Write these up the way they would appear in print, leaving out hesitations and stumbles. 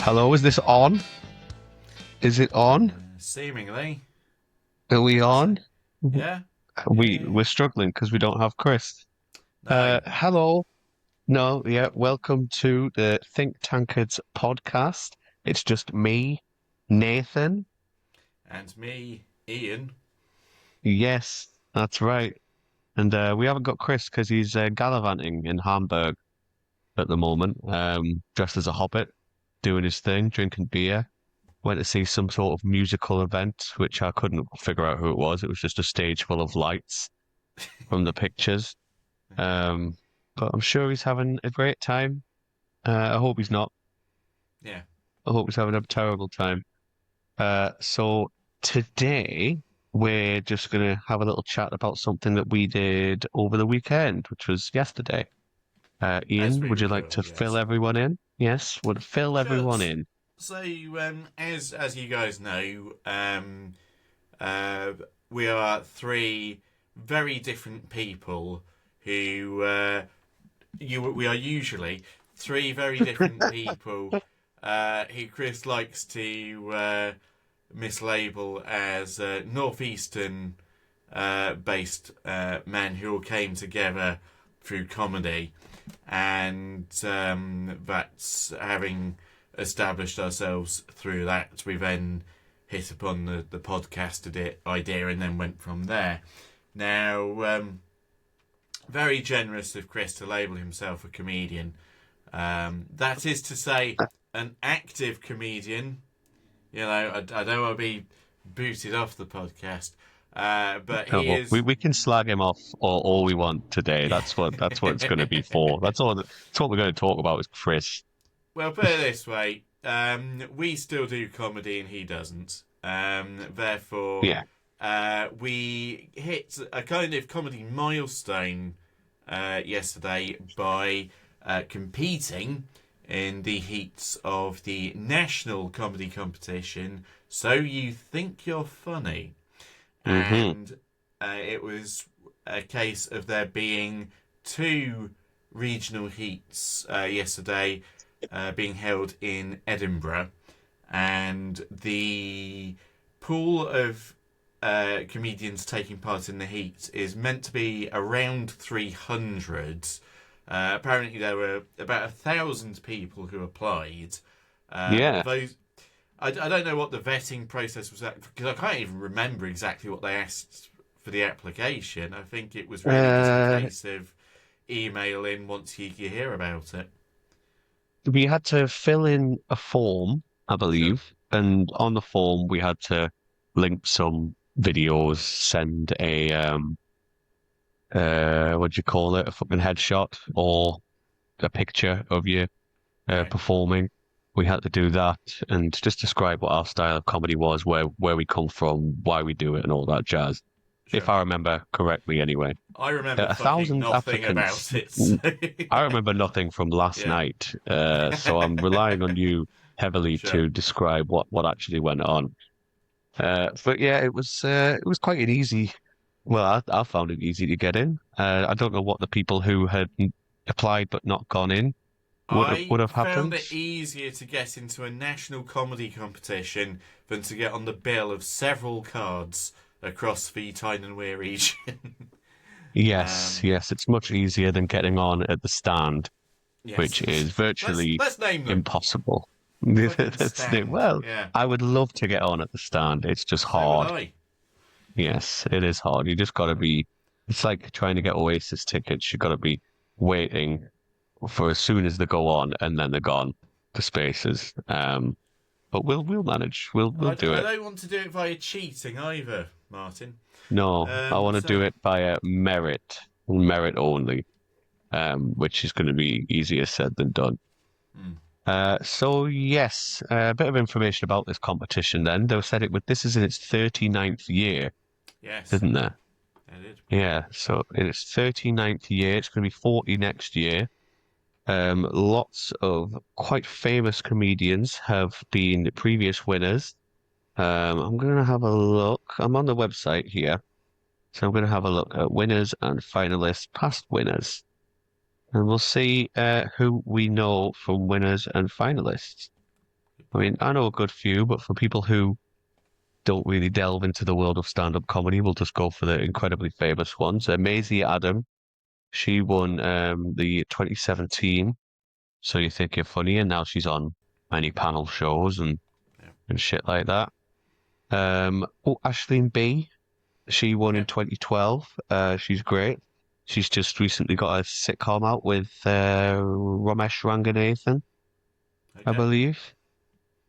Hello, is this on? Is it on? Seemingly. Are we So, on? yeah? Yeah, We yeah, we're yeah. struggling because we don't have Chris. No. Hello. No, yeah, welcome to the Think Tankards podcast. It's just me, Nathan. And me, Ian. Yes, that's right. And we haven't got Chris because he's gallivanting in Hamburg at the moment, dressed as a hobbit, doing his thing, drinking beer. Went to see some sort of musical event, which I couldn't figure out who it was. It was just a stage full of lights from the pictures. Um, but I'm sure he's having a great time. I hope he's not. Yeah. I hope he's having a terrible time. So today we're just gonna have a little chat about something that we did over the weekend, which was yesterday. As Ian, we would you like record, to fill yes. everyone in? Yes, would fill Sure. everyone in. So, as you guys know, uh, we are three very different people who we are usually three very different people who Chris likes to mislabel as northeastern based men who all came together through comedy, and that's having established ourselves through that. We then hit upon the podcast idea and then went from there. Now, very generous of Chris to label himself a comedian. That is to say, an active comedian. You know, I don't want to be booted off the podcast, but No, he well, we is. we can slag him off all we want today. Yeah. That's what it's going to be for. That's what we're going to talk about is Chris. Well, put it this way: we still do comedy, and he doesn't. Therefore, Yeah. we hit a kind of comedy milestone yesterday by competing in the heats of the national comedy competition. So you think you're funny, Hmm. and it was a case of there being two regional heats yesterday being held in Edinburgh, and the pool of comedians taking part in the heat is meant to be around 300. Apparently, there were about 1,000 people who applied. Yeah. Those I don't know what the vetting process was because I can't even remember exactly what they asked for the application. I think it was really just a Uh, case of email in once you hear about it. we had to fill in a form, I Sure. believe, and on the form we had to link some videos, send a what do you call it, a fucking headshot or a picture of you Right. performing. We had to do that and just describe what our style of comedy was, where we come from, why we do it, and all that jazz. If Sure. I remember correctly, anyway. I remember A fucking thousand nothing applicants. about it. So I remember nothing from last yeah. night, so I'm relying on you heavily Sure. to describe what actually went on. But yeah, it was quite an easy. Well, I found it easy to get in. I don't know what the people who had applied but not gone in would I have found happened. it easier to get into a national comedy competition than to get on the bill of several cards across the Tyne and Wear region. Yes, um, yes, it's much easier than getting on at the stand, which yes. is let's virtually let's name them. impossible. Fucking That's the, stand. well, Yeah. I would love to get on at the stand. It's just So would hard. I. Yes, it is hard. You just got to be, it's like trying to get Oasis tickets. You got to be waiting for as soon as they go on and then they're gone, the spaces. But we'll manage. We'll do I it. don't want to do it via cheating either, Martin. No, I want to So do it by merit only, which is going to be easier said than done. hmm, So yes, a bit of information about this competition then. They said this is in its 39th year, yes, isn't there? I did. Yeah, so in its 39th year, it's going to be 40 next year. Lots of quite famous comedians have been previous winners. I'm going to have a look. I'm on the website here, so I'm going to have a look at winners and finalists, past winners, and we'll see who we know from winners and finalists. I mean, I know a good few, but for people who don't really delve into the world of stand-up comedy, we'll just go for the incredibly famous ones. Maisie Adam, she won the 2017 So You Think You're Funny, and now she's on many panel shows Yeah. and shit like that. Aisling B, she won in Yeah. 2012. She's great. She's just recently got a sitcom out with Ramesh Ranganathan, I Okay. believe.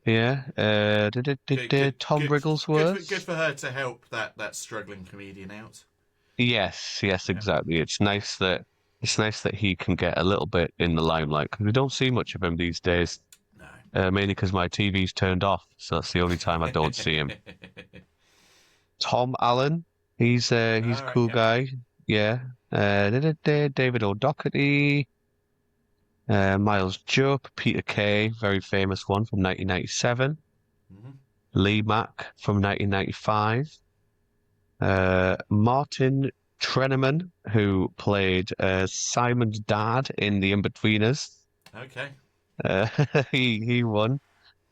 Yeah. Good. Good. Tom Good. Good Wrigglesworth. for her to help that struggling comedian out. Yes, yes, Yeah. exactly. It's nice that he can get a little bit in the limelight because we don't see much of him these days. No. Mainly because my TV's turned off, so that's the only time I don't see him. Tom Allen, he's a All right. cool Yep. guy. Yeah. David O'Doherty, Miles Jupp, Peter Kay, very famous one from 1997. Hmm. Lee Mack from 1995. Martin Treneman, who played Simon's dad in The Inbetweeners. Okay. Uh, he won.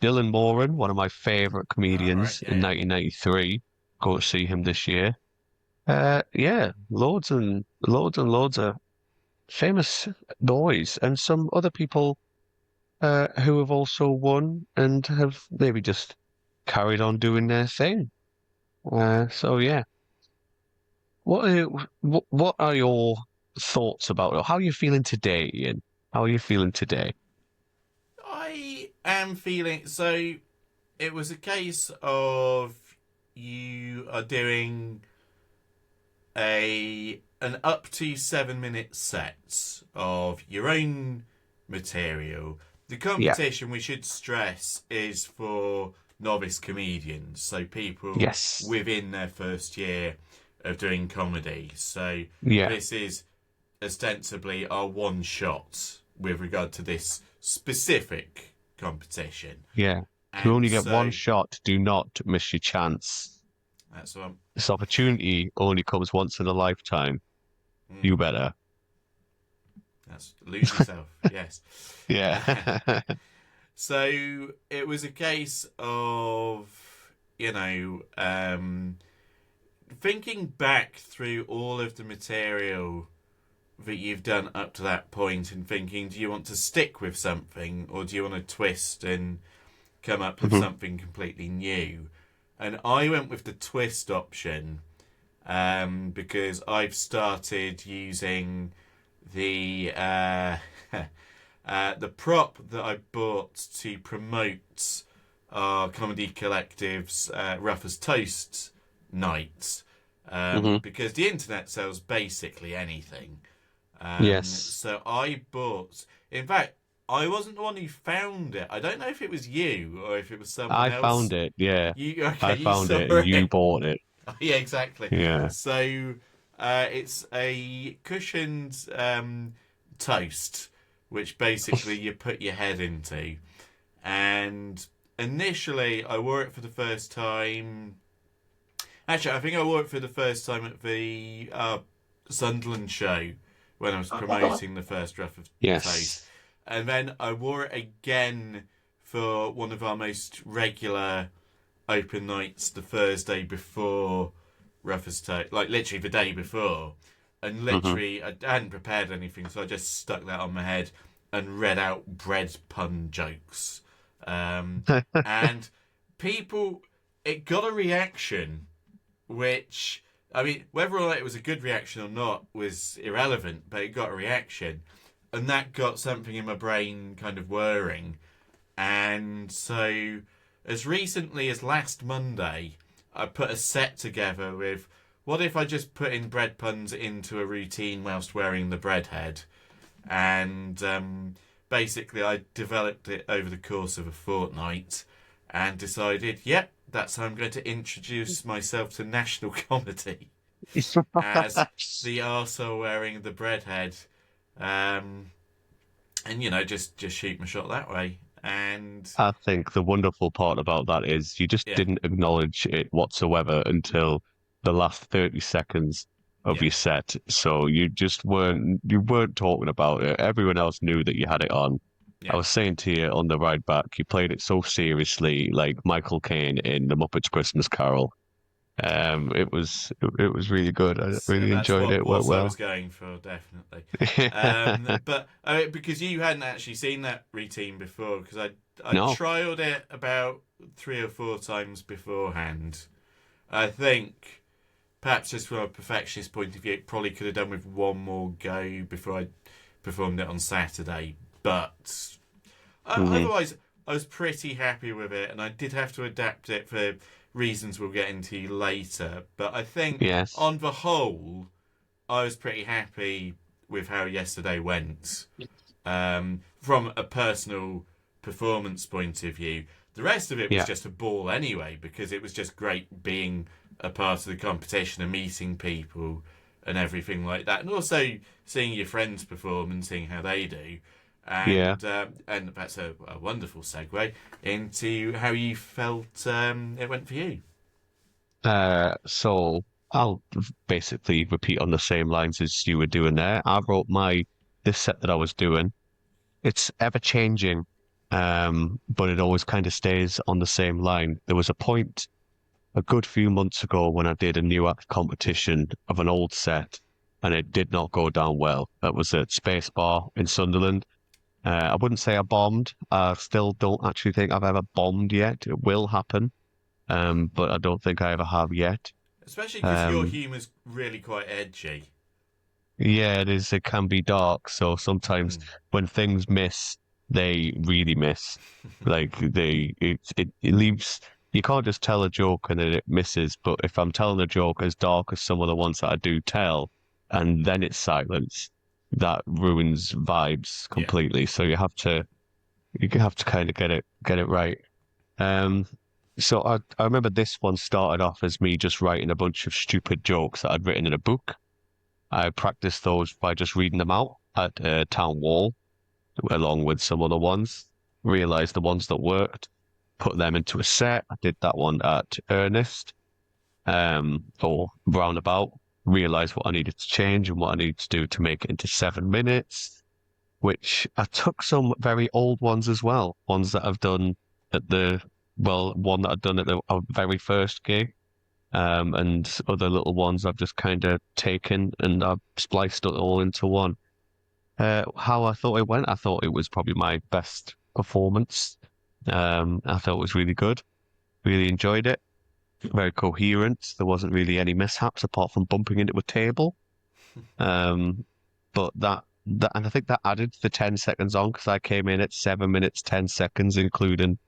Dylan Moran, one of my favorite All right. comedians Yeah. in Yeah. 1993. Go to see him this year. Yeah, loads of famous boys and some other people who have also won and have maybe just carried on doing their thing. So yeah, what are your thoughts about it? How are you feeling today, Ian? How are you feeling today? I am feeling so. It was a case of you are doing a an up to 7 minute set of your own material. The Yeah. competition, we should stress, is for novice comedians, so people Yes. within their first year of doing comedy. So Yeah. this is ostensibly our one shot with regard to this specific competition. Yeah. You And only get one so shot. Do not miss your chance. that's what I'm, This opportunity only comes once in a lifetime. mm, You better. that's lose yourself. Yes. Yeah. So it was a case of, thinking back through all of the material that you've done up to that point and thinking, do you want to stick with something or do you want to twist and come up with Mhm. something completely new? And I went with the twist option because I've started using the the prop that I bought to promote our comedy collective's Rough as Toast night. Mhm. Because the internet sells basically anything. Yes. So I bought. In fact, I wasn't the one who found it. I don't know if it was you or if it was someone I else. found it. Yeah. You I okay? You found saw it and you it. bought it. Yeah, exactly. Yeah. So it's a cushioned toast, which basically you put your head into. And initially, I wore it for the first time. Actually, I think I wore it for the first time at the Sunderland show when I was promoting the first rough of toast. Yes. And then I wore it again for one of our most regular open nights the Thursday before Ruffers Toast, like literally the day before. And Mhm. literally, I hadn't prepared anything, so I just stuck that on my head and read out bread pun jokes. Um, and people, it got a reaction, which, I mean, whether or not it was a good reaction or not was irrelevant, but it got a reaction. And that got something in my brain kind of whirring. And so, as recently as last Monday, I put a set together with what if I just put in bread puns into a routine whilst wearing the bread head? And basically, I developed it over the course of a fortnight and decided, yep, that's how I'm going to introduce myself to national comedy as the arsehole wearing the bread head. Um, and, just shoot my shot that way. And I think the wonderful part about that is you just yeah, didn't acknowledge it whatsoever until the last 30 seconds of yeah. your set. So you weren't talking about it. Everyone else knew that you had it on. Yeah. I was saying to you on the ride back, you played it so seriously, like Michael Caine in The Muppets Christmas Carol. It was really good. I really That's enjoyed it. Went what I was well. going for, definitely. But because you hadn't actually seen that routine before, because I No. trialed it about 3 or 4 times beforehand. I think perhaps just from a perfectionist point of view, it probably could have done with one more go before I performed it on Saturday. But Hmm. otherwise, I was pretty happy with it, and I did have to adapt it for reasons we'll get into later. But I think Yes. on the whole, I was pretty happy with how yesterday went. From a personal performance point of view, the rest of it was Yeah. just a ball anyway, because it was just great being a part of the competition and meeting people and everything like that, and also seeing your friends perform and seeing how they do. Yeah. And that's a wonderful segue into how you felt it went for you. So I'll basically repeat on the same lines as you were doing there. I wrote this set that I was doing. It's ever changing, but it always kind of stays on the same line. There was a point a good few months ago when I did a new act competition of an old set, and it did not go down well. That was at Space Bar in Sunderland. I wouldn't say I bombed. I still don't actually think I've ever bombed yet. It will happen, but I don't think I ever have yet. Especially because your Um, humour's really quite edgy. yeah, it is. It can be dark. So sometimes Mm. when things miss, they really miss. It leaves. You can't just tell a joke and then it misses. But if I'm telling a joke as dark as some of the ones that I do tell, and then it's silence, that ruins vibes Yeah. completely. So you have to kind of get it right. Um, so I remember this one started off as me just writing a bunch of stupid jokes that I'd written in a book. I practiced those by just reading them out at town wall, along with some other ones. Realized the ones that worked, put them into a set. I did that one at Ernest, or Roundabout. Realized what I needed to change and what I needed to do to make it into 7 minutes. Which I took some very old ones as well, ones that I've done at one that I've done at the our very first gig, and other little ones I've just kind of taken and I've spliced it all into one. How I thought it went, I thought it was probably my best performance. I thought it was really good. Really enjoyed it. Very coherent. There wasn't really any mishaps apart from bumping into a table. Um, but and I think that added the 10 seconds on because I came in at 7 minutes, 10 seconds, including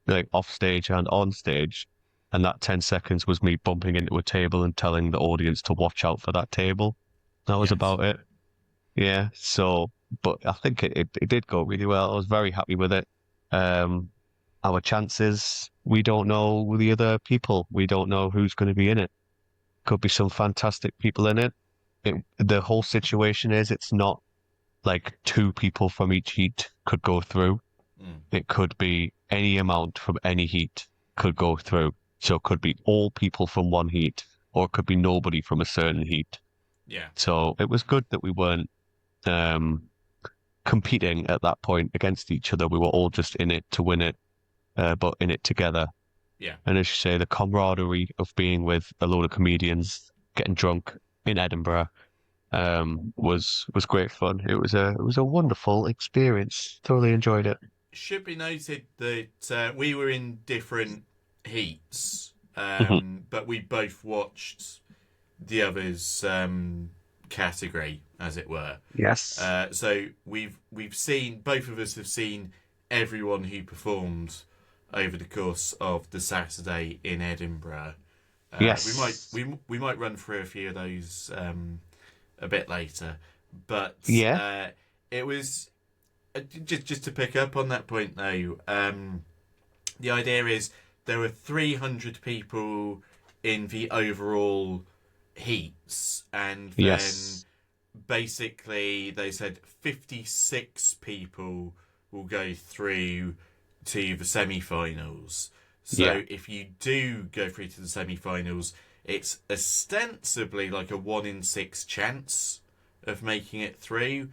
like off stage and on stage. And that 10 seconds was me bumping into a table and telling the audience to watch out for that table. That was Yes. about it. Yeah. So, but I think it did go really well. I was very happy with it. Um, our chances, we don't know the other people. We don't know who's going to be in it. Could be some fantastic people in it. The whole situation is it's not like two people from each heat could go through. Mm. It could be any amount from any heat could go through. So it could be all people from one heat, or it could be nobody from a certain heat. Yeah. So it was good that we weren't um, competing at that point against each other. We were all just in it to win it, but in it together. Yeah. And as you say, the camaraderie of being with a load of comedians, getting drunk in Edinburgh, was great fun. It was a wonderful experience. Thoroughly enjoyed it. Should be noted that we were in different heats, Mhm. but we both watched the other's category, as it were. Yes. So we've seen, both of us have seen everyone who performed over the course of the Saturday in Edinburgh. Yes. We might run through a few of those a bit later, but Yeah. it was just to pick up on that point though. The idea is there were 300 people in the overall heats, and then Yes. basically they said 56 people will go through to the semi-finals. Yeah. So if you do go through to the semi-finals, it's ostensibly like a 1 in 6 chance of making it through.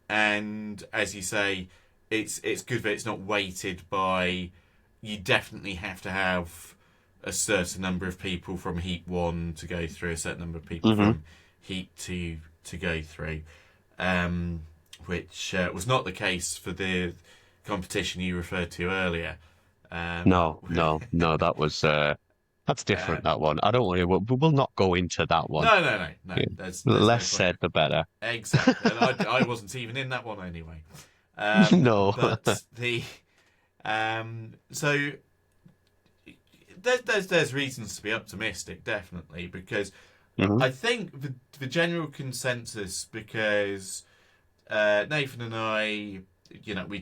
And as you say, it's good that it's not weighted by. You definitely have to have a certain number of people from Heat One to go through, a certain number of people Hmm. from Heat Two to go through, which was not the case for the competition you referred to earlier. Um, No, no, no. That's different. That one. I don't worry. We'll not go into that one. no, no, no, no. Yeah. There's no Less point. said, the better. Exactly, and I wasn't even in that one anyway. No. But so there's reasons to be optimistic, definitely, because Hmm. I think the general consensus, because Nathan and I,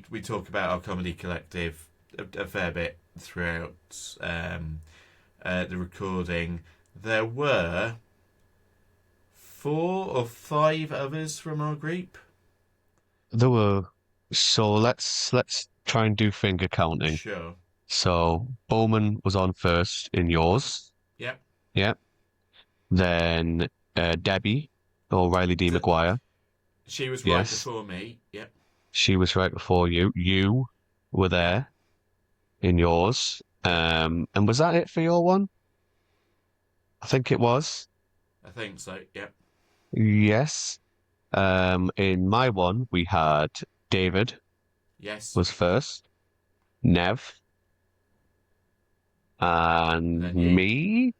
we talk about our comedy collective a fair bit throughout the recording. There were 4 or 5 others from our group. There were. So let's try and do finger counting. Sure. So Bowman was on first in yours. Yep. Yeah. Then Debbie or Riley D. D- McGuire. she was right Yes. before me. Yep. She was right before you. You were Yep. there in yours. Yep. And was that it for your one? I think it was. I think so. Yep. Yes. In my one, we had David Yes. was first, Nev, And and then you. me.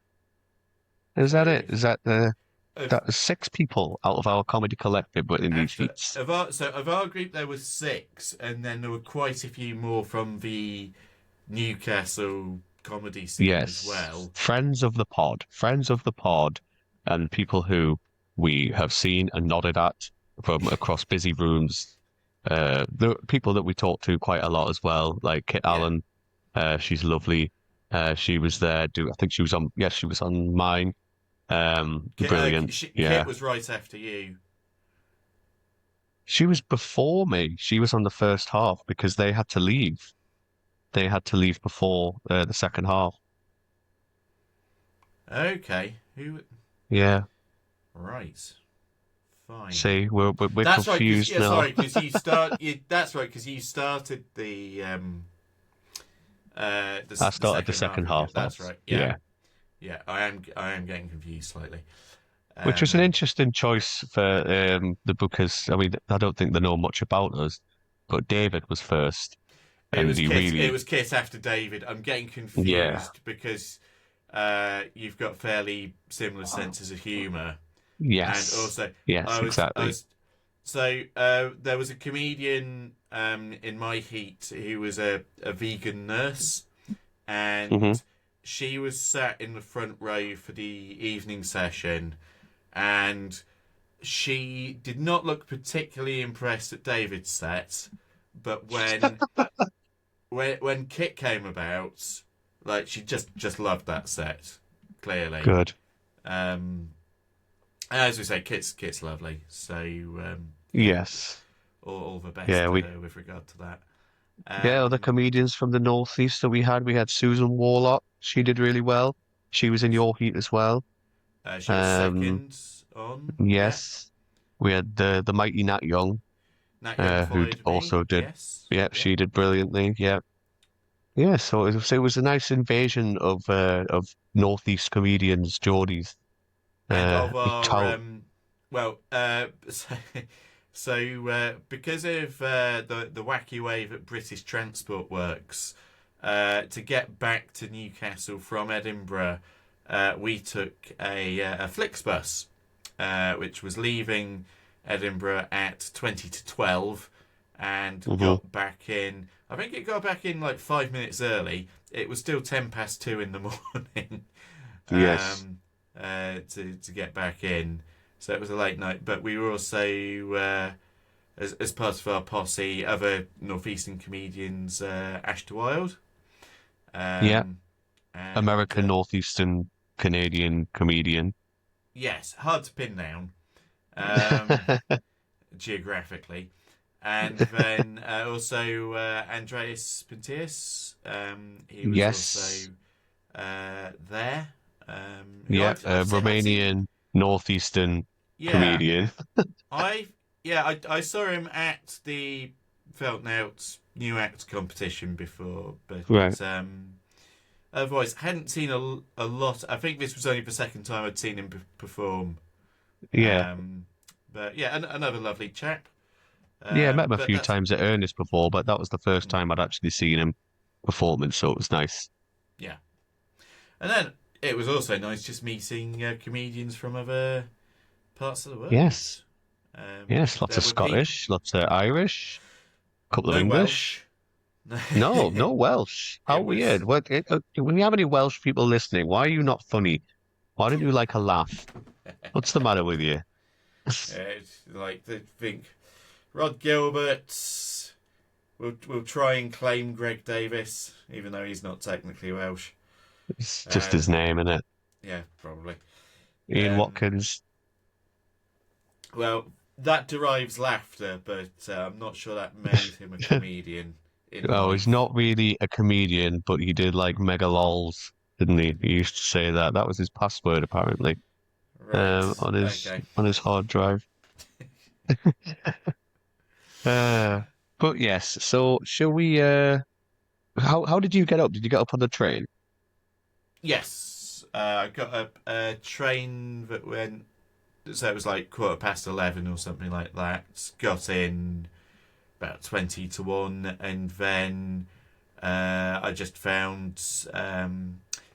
Is that So it? Is that the of that was 6 people out of our comedy collective but in these actually heats? of our group there was 6, and then there were quite a few more from the Newcastle comedy scene as Yes. well. Friends of the pod, and people who we have seen and nodded at from across busy rooms. The people that we talk to quite a lot as well, like Kit Yeah. Allen. She's lovely. She was there. I think she was on? Yes, she was on mine. Brilliant. Kit Yeah, was right after you. she was before me. She was on the first half because they had to leave. They had to leave before the second half. Okay. Who? Yeah. Right. Fine. See, we're That's right. Because confused yeah, now. sorry. Because you start. That's right. Because you started I the started the second half second of half it. That's off. right. Yeah. Yeah. Yeah. I am getting confused slightly. Which was an Um, interesting choice for the because I mean I don't think they know much about us, but David was first It and was he Kit. It really was Kit after David. I'm getting yeah. confused because you've got fairly similar senses of humour, and Yes. also Yes, I exactly. was so there was a comedian in my heat who was a vegan nurse, Hmm. and she was sat in the front row for the evening session, and she did not look particularly impressed at David's set, but when Kit came about, like she just loved that set, clearly. Good. Um, as we say, Kit's lovely, so Yes. all the best Yeah, to we her with regard to that. yeah, other Um, comedians from the Northeast that we had Susan Warlock. She did really well. She was in your heat as well. she was Um, second on, yeah. yes. We had the mighty Nat Young, Nat Young who followed me, also did. yes, Yeah, yeah. she did brilliantly. Yeah, yeah. So it was a nice invasion of Northeast comedians, Geordies. And of We our tout. well, because of the wacky way that British transport works, to get back to Newcastle from Edinburgh, we took a Flixbus, which was leaving Edinburgh at 20 to 12 and Hmm. got back in. I think it got back in like 5 minutes early. It was still 2:10 in the morning. Yes. um, to get back in. So it was a late night, but we were also as part of our posse, other northeastern comedians, Ash to Wild, Yeah. um, and American Northeastern Canadian comedian. yes, hard to pin down um, geographically. And then also Andreas Pintius, he was Yes. also there. Who Yeah. I've seen. Romanian Northeastern Yeah, comedian. I I saw him at the Felt Nout new act competition before, but Right. otherwise, hadn't seen a lot. I think this was only the second time I'd seen him perform. Yeah. Um, but yeah, another lovely chap. Yeah, I met him a But few that's times at Ernest before, but that was the first time I'd actually seen him performing, so it was nice. yeah. And then it was also nice just meeting comedians from other parts of the world. Yes. Yes, lots There of were people, Scottish, lots of Irish, a couple of no English. Welsh. No, no Welsh. How It weird. was When you have any Welsh people listening, why are you not funny? Why don't you like a laugh? What's the matter with you? it's like they think Rod Gilbert will try and claim Greg Davis, even though he's not technically Welsh. It's just his Um, name, isn't it? yeah, probably. Ian Um, Watkins. well, that derives laughter, but I'm not sure that made him a comedian in Oh, he's life. not really a comedian, but he did like mega lols, didn't he? He used to say that. That was his password, apparently, Right. on his Okay. hard drive. Uh, but yes. So, shall we? How did you get up? Did you get up on the train? Yes. I got a train that went. So it was like 11:15 or something like that. Got in about 20 to 1, and then I just found.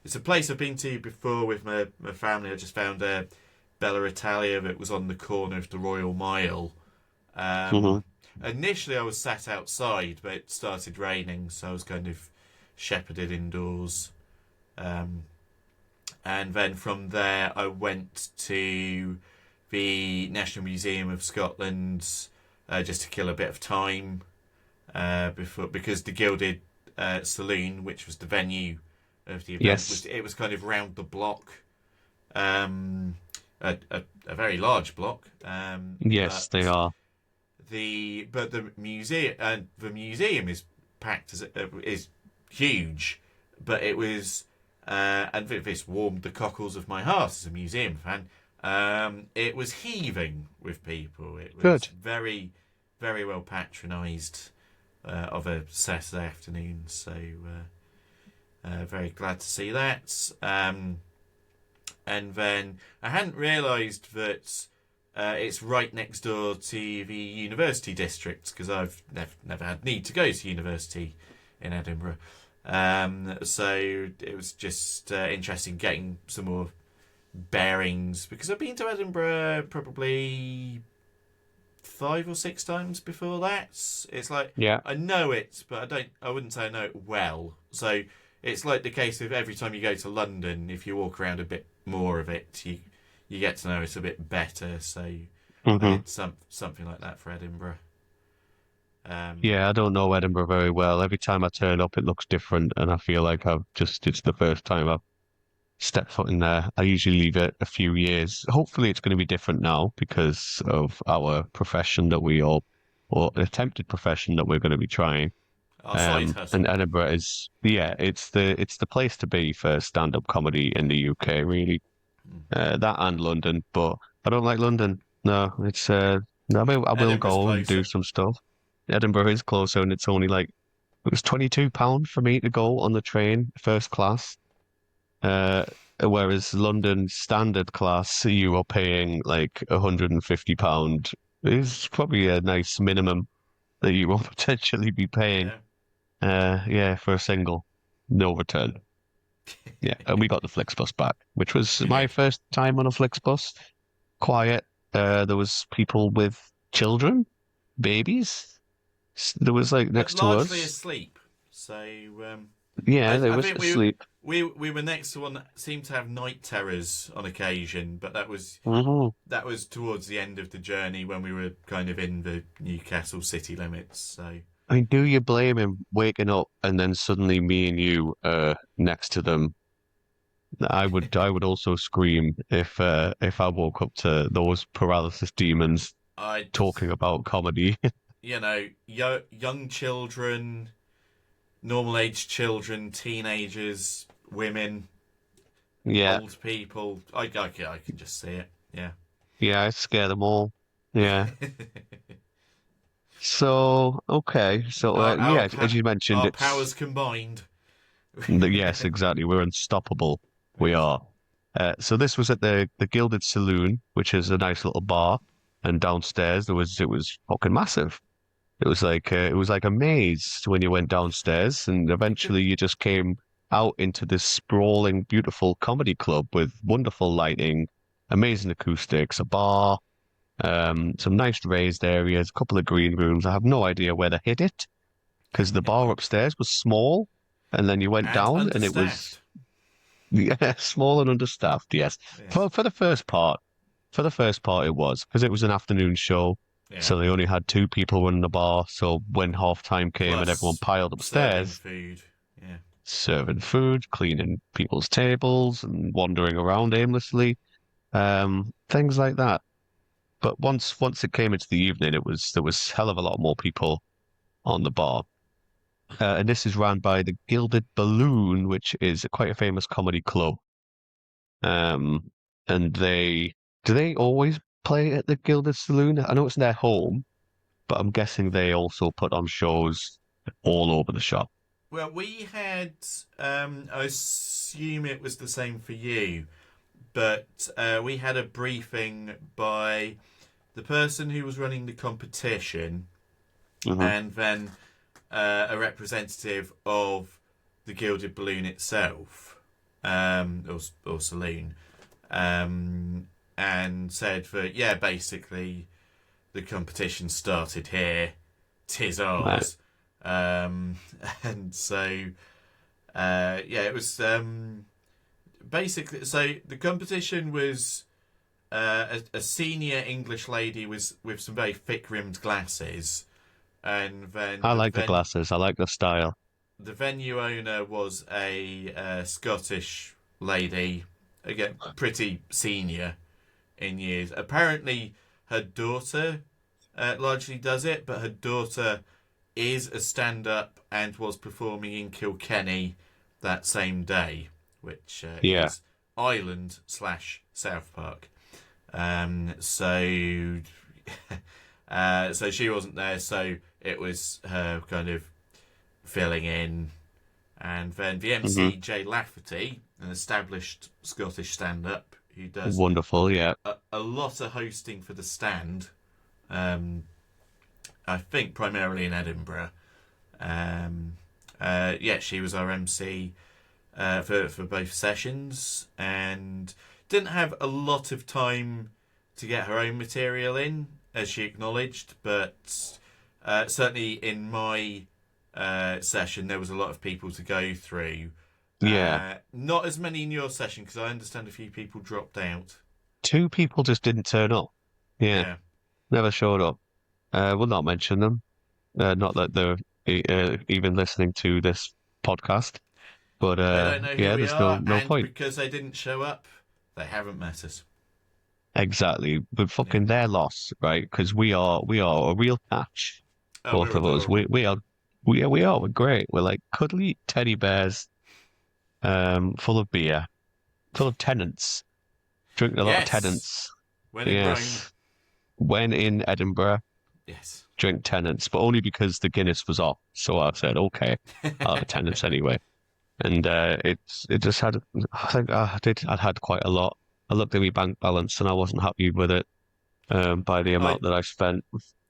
It's a place I've been to before with my family. I just found a Bella Italia that was on the corner of the Royal Mile. Hmm. Um, Initially, I was sat outside, but it started raining, so I was kind of shepherded indoors. Um, and then from there, I went to the National Museum of Scotland just to kill a bit of time before because the Gilded Saloon, which was the venue of the event, Yes. was kind of round the block, um, a very large block, Yes, they but are. the museum is packed as is huge, but it was and this warmed the cockles of my heart as a museum fan. It was heaving with people. It was Good. very well patronised of a Saturday afternoon. So very glad to see that. And then I hadn't realised that it's right next door to the university district because I've never had need to go to university in Edinburgh. So it was just interesting getting some more bearings because I've been to Edinburgh probably 5 or 6 times before that. It's like Yeah. I know it, but I wouldn't say I know it well. So it's like the case of every time you go to London, if you walk around a bit more of it, you get to know it a bit better. So I Hmm. did something like that for Edinburgh. Um, Yeah, I don't know Edinburgh very well. Every time I turn up, it looks different, and I feel like it's the first time I've stepped foot in there. I usually leave it a few years. Hopefully, it's going to be different now because of our profession that we all, or attempted profession that we're going to be trying. our side And hustle. Edinburgh is, yeah, it's the place to be for stand-up comedy in the UK, really. Mm. That and London, but I don't like London. No, it's I mean, I will Edinburgh's go and do closer. some stuff. Edinburgh is closer, and it's only like it was £22 for me to go on the train, first class. Uh, Whereas London standard class, you are paying like £150 is probably a nice minimum that you will potentially be paying. Yeah. Yeah, for a single, no return. Yeah, and we got the Flixbus back, which was my first time on a Flixbus. Quiet. There was people with children, babies. There was like But next to largely us. asleep. So Yeah, they I was think asleep. we were next to one that seemed to have night terrors on occasion, but Hmm. that was towards the end of the journey when we were kind of in the Newcastle city limits. So I mean, do you blame him waking up and then suddenly me and you next to them? I would also scream if I woke up to those paralysis demons I, talking about comedy. young children, normal age children, teenagers, women, Yeah, old people. I can just see it. Yeah. yeah, I scare them all. Yeah. So okay, so Our our yeah, pa- as you mentioned, our it's powers combined. yes, exactly. We're unstoppable. We Yes. are. So this was at the Gilded Saloon, which is a nice little bar, and downstairs it was fucking massive. It was like a maze when you went downstairs, and eventually you just came out into this sprawling, beautiful comedy club with wonderful lighting, amazing acoustics, a bar, some nice raised areas, a couple of green rooms. I have no idea where to hit it because the bar upstairs was small, and then you went And down and it was understaffed. yeah, small and understaffed. Yes, Yes. for the first part, it was because it was an afternoon show, Yeah. so they only had two people running the bar. So when half time came and everyone Plus piled serving upstairs, food. Yeah. serving food, cleaning people's tables, and wandering around aimlessly, things like that. But once it came into the evening, it was there was hell of a lot more people on the bar. And this is run by the Gilded Balloon, which is quite a famous comedy club. Um, and do they always play at the Gilded Saloon? I know it's their home, but I'm guessing they also put on shows all over the shop. Well, we had. I assume it was the same for you, but we had a briefing by the person who was running the competition, Hmm. and then a representative of the Gilded Balloon itself, or saloon, and said that yeah, basically the competition started here, tis Right. ours, and so yeah, it was basically so the competition was a senior English lady with some very thick rimmed glasses, and then I like the glasses. I like the style. the venue owner was a Scottish lady, again pretty senior in years. Apparently, her daughter largely does it, but her daughter is a stand-up and was performing in Kilkenny that same day, which Yeah. is Ireland slash South Park. So so she wasn't there, so it was her kind of filling in. And then the Hmm. MC, Jay Lafferty, an established Scottish stand up who does Wonderful. Yeah. a lot of hosting for the stand, um, I think primarily in Edinburgh. Um, yeah, she was our MC for both sessions and didn't have a lot of time to get her own material in, as she acknowledged, but certainly in my session, there was a lot of people to go through. Yeah. Not as many in your session because I understand a few people dropped out. Two people just didn't turn up. Yeah. Yeah, Never showed up. We'll not mention them. Not that they're even listening to this podcast. But they don't know who yeah, we there's are, no and point. because they didn't show up, they haven't met us. Exactly. But Yeah. fucking their loss, right? Because we are a real catch, Oh, both we're of us. adorable. We are. We're great. We're like cuddly teddy bears, full of beer, full of tenants. Drinking a lot of Yes, tenants. when in Rome. Yes. When in Edinburgh, Yes. drink tenants, but only because the Guinness was off. So I said, okay, I'll have a tenants anyway. And it just had I think I'd had quite a lot. I looked at my bank balance and I wasn't happy with it by the I amount that I spent.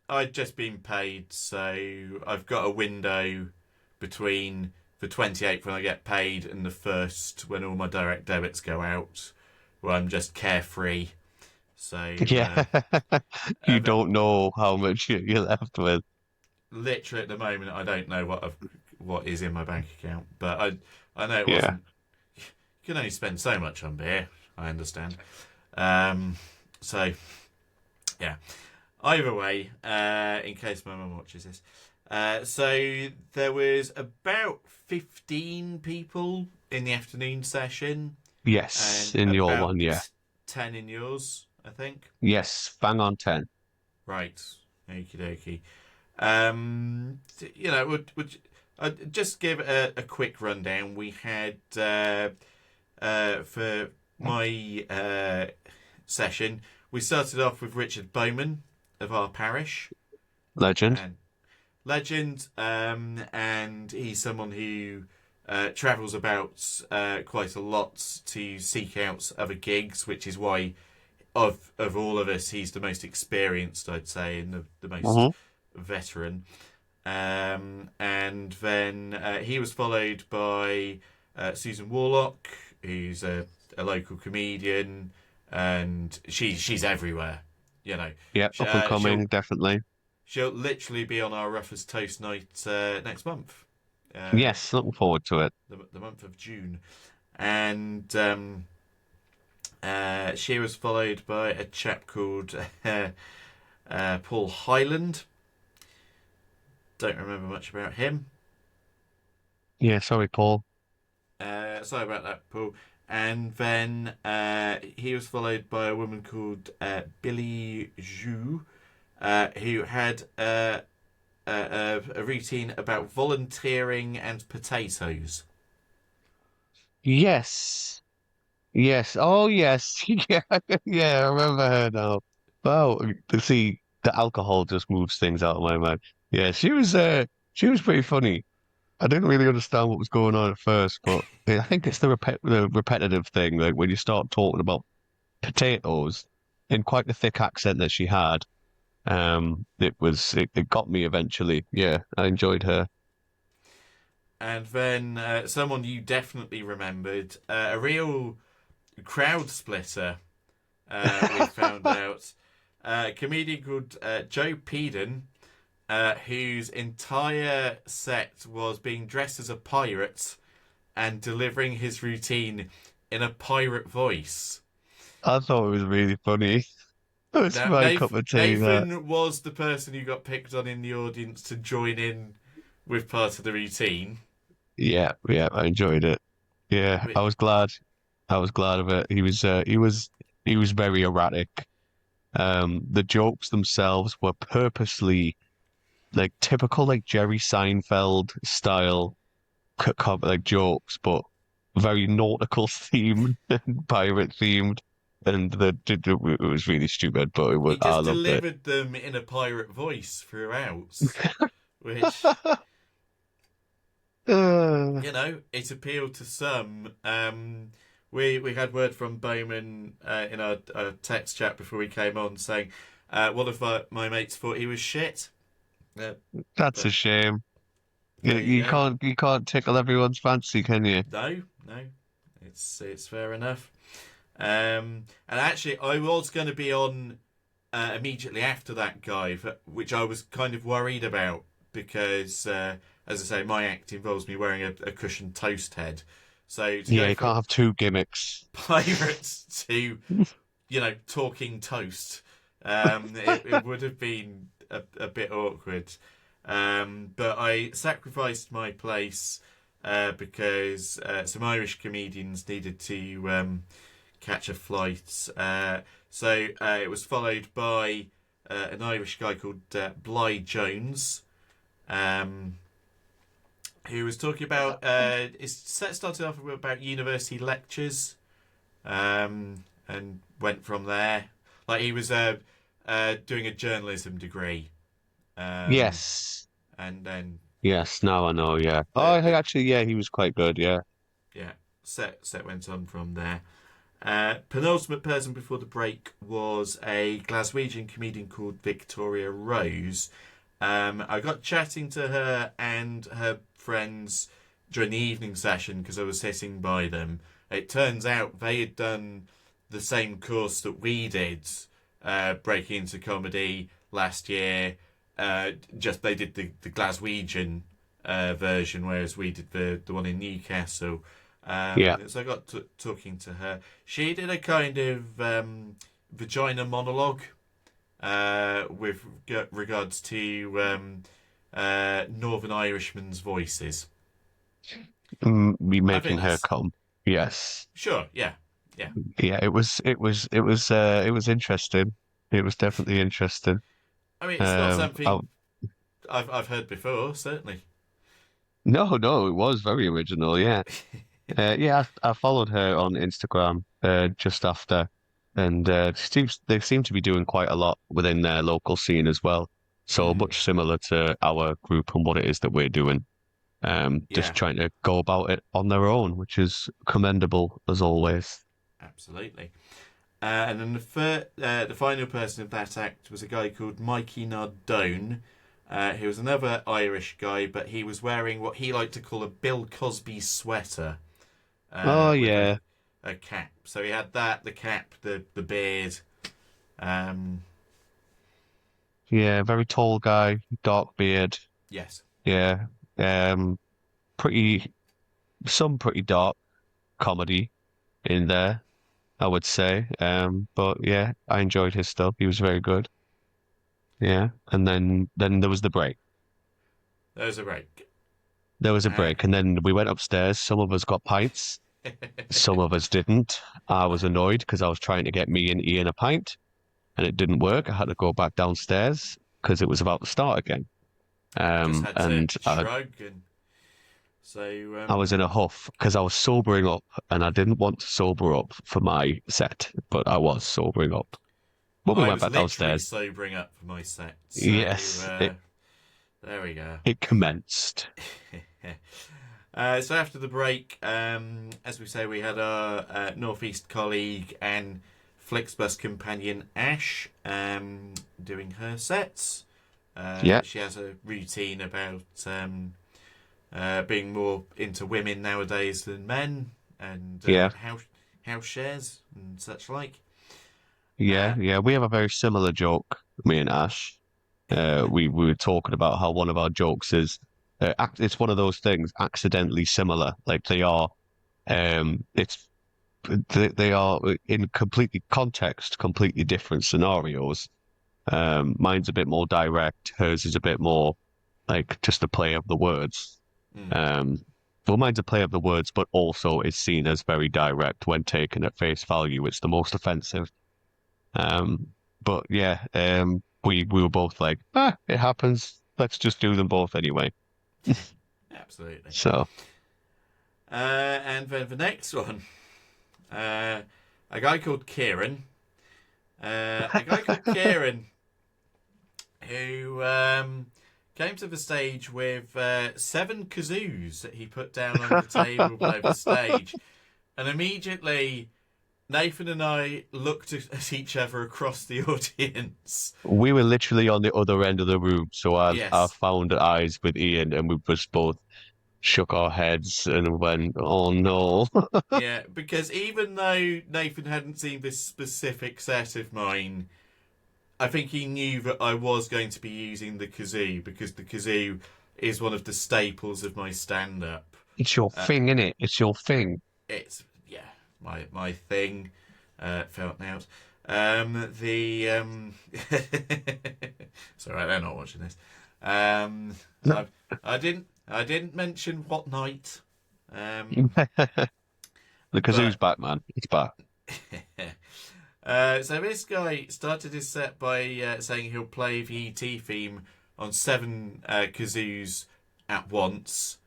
I'd just been paid, so I've got a window between the 28th when I get paid and the 1st when all my direct debits go out, where I'm just carefree. So, Yeah, you but don't know how much you're left with. literally at the moment, I don't know what is in my bank account, but I know it Yeah. wasn't. You can only spend so much on beer. I understand. Um, so yeah. Either way, in case my mum watches this, so there was about 15 people in the afternoon session Yes, and in your about one, yeah. 10 in yours, I think. Yes, bang on 10. Right. Okie dokie. You know, would I'd just give a quick rundown. We had for my session, we started off with Richard Bowman of our parish. Legend. and legend. And he's someone who travels about quite a lot to seek out other gigs, which is why of all of us, he's the most experienced, I'd say, and the most Hmm. veteran. And then he was followed by Susan Warlock, who's a local comedian, and she's everywhere. You know, Yeah, she, up and coming, definitely. she'll literally be on our Roughest Toast night next month, uh, Yes, looking forward to it. the month of June, and she was followed by a chap called Paul Hyland. Don't remember much about him. Yeah, sorry, Paul. Sorry about that, Paul. And then he was followed by a woman called Billy Zhu, who had a routine about volunteering and potatoes. Yes. Yes. Oh, yes. Yeah, yeah, I remember her now. Wow, to see the alcohol just moves things out of my mind. Yeah, she was pretty funny. I didn't really understand what was going on at first, but I think it's the repetitive thing. Like when you start talking about potatoes in quite the thick accent that she had, it got me eventually. Yeah, I enjoyed her. And then someone you definitely remembered, a real crowd splitter, we found out. A comedian called Joe Peden, whose entire set was being dressed as a pirate and delivering his routine in a pirate voice. I thought it was really funny. It's Now, my cup of tea, that. Nathan was the person who got picked on in the audience to join in with part of the routine. Yeah, yeah, I enjoyed it. Yeah, I Which, was glad. I was glad of it. He was very erratic. The jokes themselves were purposely like typical like Jerry Seinfeld style like jokes, but very nautical themed and pirate themed. And it was really stupid, but he I just loved it. delivered them in a pirate voice throughout, which, Uh, it appealed to some. We had word from Bowman in our text chat before we came on saying one of my mates thought he was shit. Uh, that's a but shame. there you go. You can't tickle everyone's fancy, can you? No, no, it's fair enough. And actually, I was going to be on immediately after that guy, which I was kind of worried about because, as I say, my act involves me wearing a cushioned toast head. So to Yeah, go you from can't have two gimmicks. pirates to talking toast, it would have been a bit awkward. But I sacrificed my place because some Irish comedians needed to catch a flight. So it was followed by an Irish guy called Bly Jones, um, who was talking about. His set started off about university lectures, and went from there. Like he was doing a journalism degree, um, Yes. and then Yes, now I know, yeah. Oh, the actually, yeah, he was quite good, yeah. yeah set went on from there. Penultimate person before the break was a Glaswegian comedian called Victoria Rose. I got chatting to her and her friends during the evening session because I was sitting by them. It turns out they had done the same course that we did, breaking into comedy last year. Just they did the Glaswegian version, whereas we did the one in Newcastle. Yeah. So I got talking to her. She did a kind of vagina monologue with regards to Northern Irishmen's voices. Me I think making her that's come. Yes. sure. Yeah, yeah. Yeah, it was interesting. It was definitely interesting. I mean, it's not I, something I've heard before. Certainly. no, it was very original, yeah. Yeah, I followed her on Instagram just after, and they seem to be doing quite a lot within their local scene as well. So Mm, much similar to our group and what it is that we're doing. Just yeah, trying to go about it on their own, which is commendable as always. absolutely. And then the final person of that act was a guy called Mikey Nardone. He was another Irish guy, but he was wearing what he liked to call a Bill Cosby sweater Oh with yeah, a cap. So he had that, the cap, the beard. Um, yeah, very tall guy, dark beard. yes. Yeah, um, pretty some pretty dark comedy in there, I would say. But yeah, I enjoyed his stuff. He was very good. Yeah, and then there was the break. There's a break. There was a Uh, break, and then we went upstairs. Some of us got pints, some of us didn't. I was annoyed because I was trying to get me and Ian a pint, and it didn't work. I had to go back downstairs because it was about to start again. just had to And shrug and so I was in a huff because I was sobering up, and I didn't want to sober up for my set, but I was sobering up. But we I went was back literally downstairs. sobering up for my set. So Yes, there we go. it commenced. So after the break, as we say, we had our Northeast colleague and Flixbus companion Ash doing her sets. Yeah, She has a routine about being more into women nowadays than men, and yeah, house shares and such like. yeah, Uh, yeah. We have a very similar joke, me and Ash. We were talking about how one of our jokes is it's one of those things accidentally similar. Like they are, it's they are in completely context, completely different scenarios. Mine's a bit more direct. Hers is a bit more like just a play of the words. mm, Um, well, mine's a play of the words, but also is seen as very direct when taken at face value. It's the most offensive. Um, but yeah, we were both like, it happens. Let's just do them both anyway. absolutely. So And then the next one, uh, a guy called Kieran. A guy called Kieran who came to the stage with 7 kazoos that he put down on the table by the stage. And immediately, Nathan and I looked at each other across the audience. we were literally on the other end of the room. So I Yes. found eyes with Ian, and we just both shook our heads and went, "Oh no!" Yeah, because even though Nathan hadn't seen this specific set of mine, I think he knew that I was going to be using the kazoo because the kazoo is one of the staples of my stand up. It's your Uh, thing, innit? It's your thing. it's yeah, my thing. Felt out. The sorry, they're not watching this. The I didn't mention what night. kazoo's But back, man. It's back. so this guy started his set by saying he'll play the ET theme on 7 kazoos at once,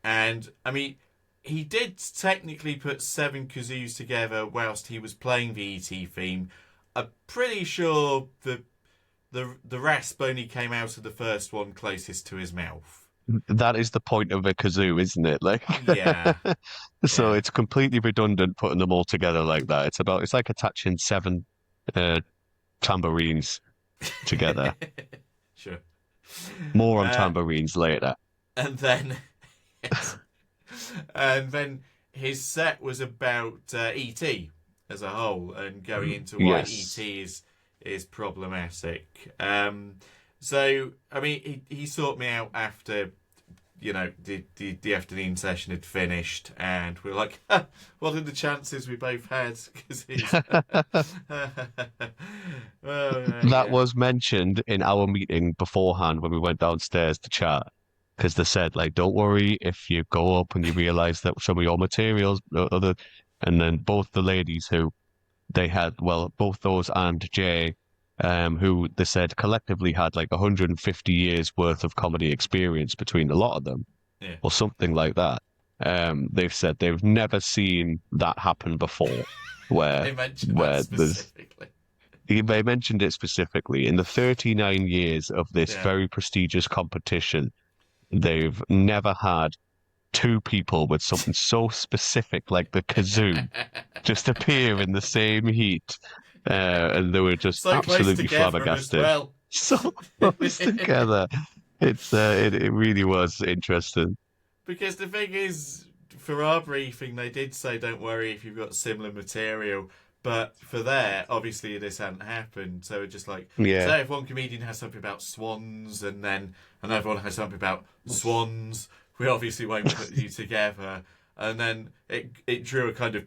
and I mean he did technically put 7 kazoos together whilst he was playing the ET theme. I'm pretty sure the rasp only came out of the first one closest to his mouth. That is the point of a kazoo, isn't it? Like, Yeah, so yeah. it's completely redundant putting them all together like that. It's like attaching seven uh, tambourines together. Sure. More on Uh, tambourines later. and then yes. And then his set was about ET as a whole and going into why Yes. ET is problematic. So I mean, he sought me out after the afternoon session had finished, and we were like, "What are the chances we both had?" Because he's oh That yeah, was mentioned in our meeting beforehand when we went downstairs to chat. Because they said, like, don't worry if you go up and you realize that some of your materials, other, and then both the ladies who they had, well, both those and Jay, who they said collectively had like 150 years worth of comedy experience between a lot of them, yeah. or something like that. They've said they've never seen that happen before, They mentioned that where there's specifically. they mentioned it specifically. In the 39 years of this Yeah. very prestigious competition, they've never had two people with something so specific like the kazoo just appear in the same heat. And they were just So close absolutely together as flabbergasted. well. So close together. It really was interesting. Because the thing is, for our briefing, they did say, don't worry if you've got similar material. But for there, obviously this hadn't happened. So it's just like, Yeah. say if one comedian has something about swans and then another one has something about swans, we obviously won't put you together. And then it drew a kind of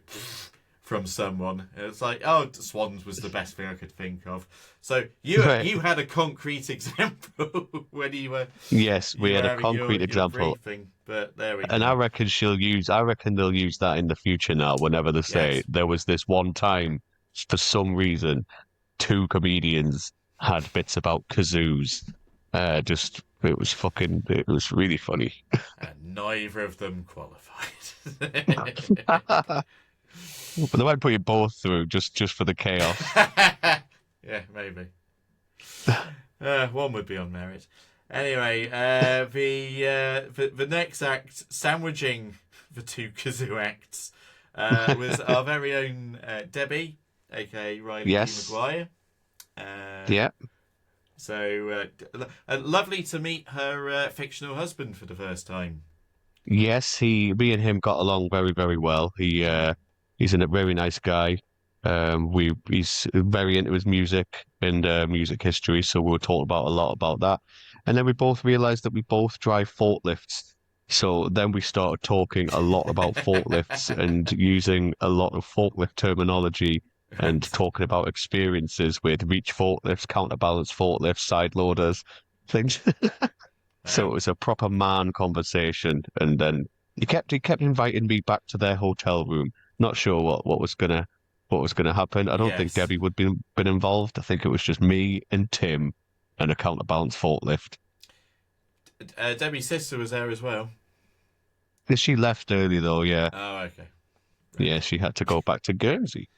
from someone. It's like, oh, swans was the best thing I could think of. So Right. you had a concrete example when Yes, we you were had a having concrete your example. briefing, but there we And go. I reckon they'll use that in the future now, whenever they say Yes. there was this one time, for some reason, two comedians had bits about kazoos. It was really funny. And neither of them qualified. But they might put you both through just for the chaos. Yeah, maybe. One would be on merit. Anyway, the next act, sandwiching the two kazoo acts, was our very own Debbie, aka Riley G. Yes. McGuire. Uh, Yeah. Lovely to meet her fictional husband for the first time. Yes, me and him got along very, very well. He's a very nice guy. He's very into his music and music history, so we were talking about a lot about that. And then we both realized that we both drive forklifts. So then we started talking a lot about forklifts and using a lot of forklift terminology and talking about experiences with reach forklifts, counterbalance forklifts, side loaders, things. So it Wow. was a proper man conversation, and then he kept inviting me back to their hotel room. Not sure what was gonna happen. I don't think Yes. Debbie would be been involved. I think it was just me and Tim and a counterbalance forklift. Debbie's sister was there as well. She left early though. Yeah, Oh, okay. yeah, Okay. she had to go back to Guernsey.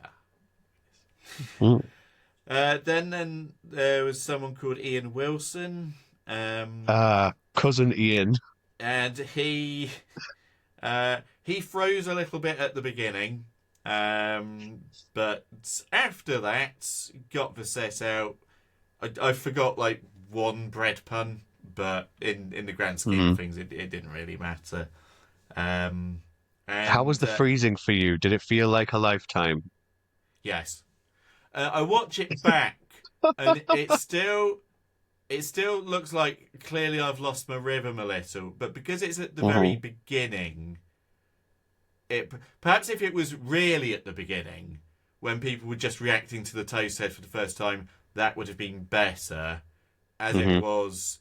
Ah. Mm. Then there was someone called Ian Wilson, Cousin Ian. and he froze a little bit at the beginning, but after that got the set out. I forgot like one bread pun, but in the grand scheme of Mm. things, it didn't really matter. Um, How was and the freezing for you? Did it feel like a lifetime? Yes, I watch it back, and it still looks like clearly I've lost my rhythm a little, but because it's at the very Hmm. beginning, it perhaps if it was really at the beginning when people were just reacting to the toast head for the first time, that would have been better. As it Hmm. was,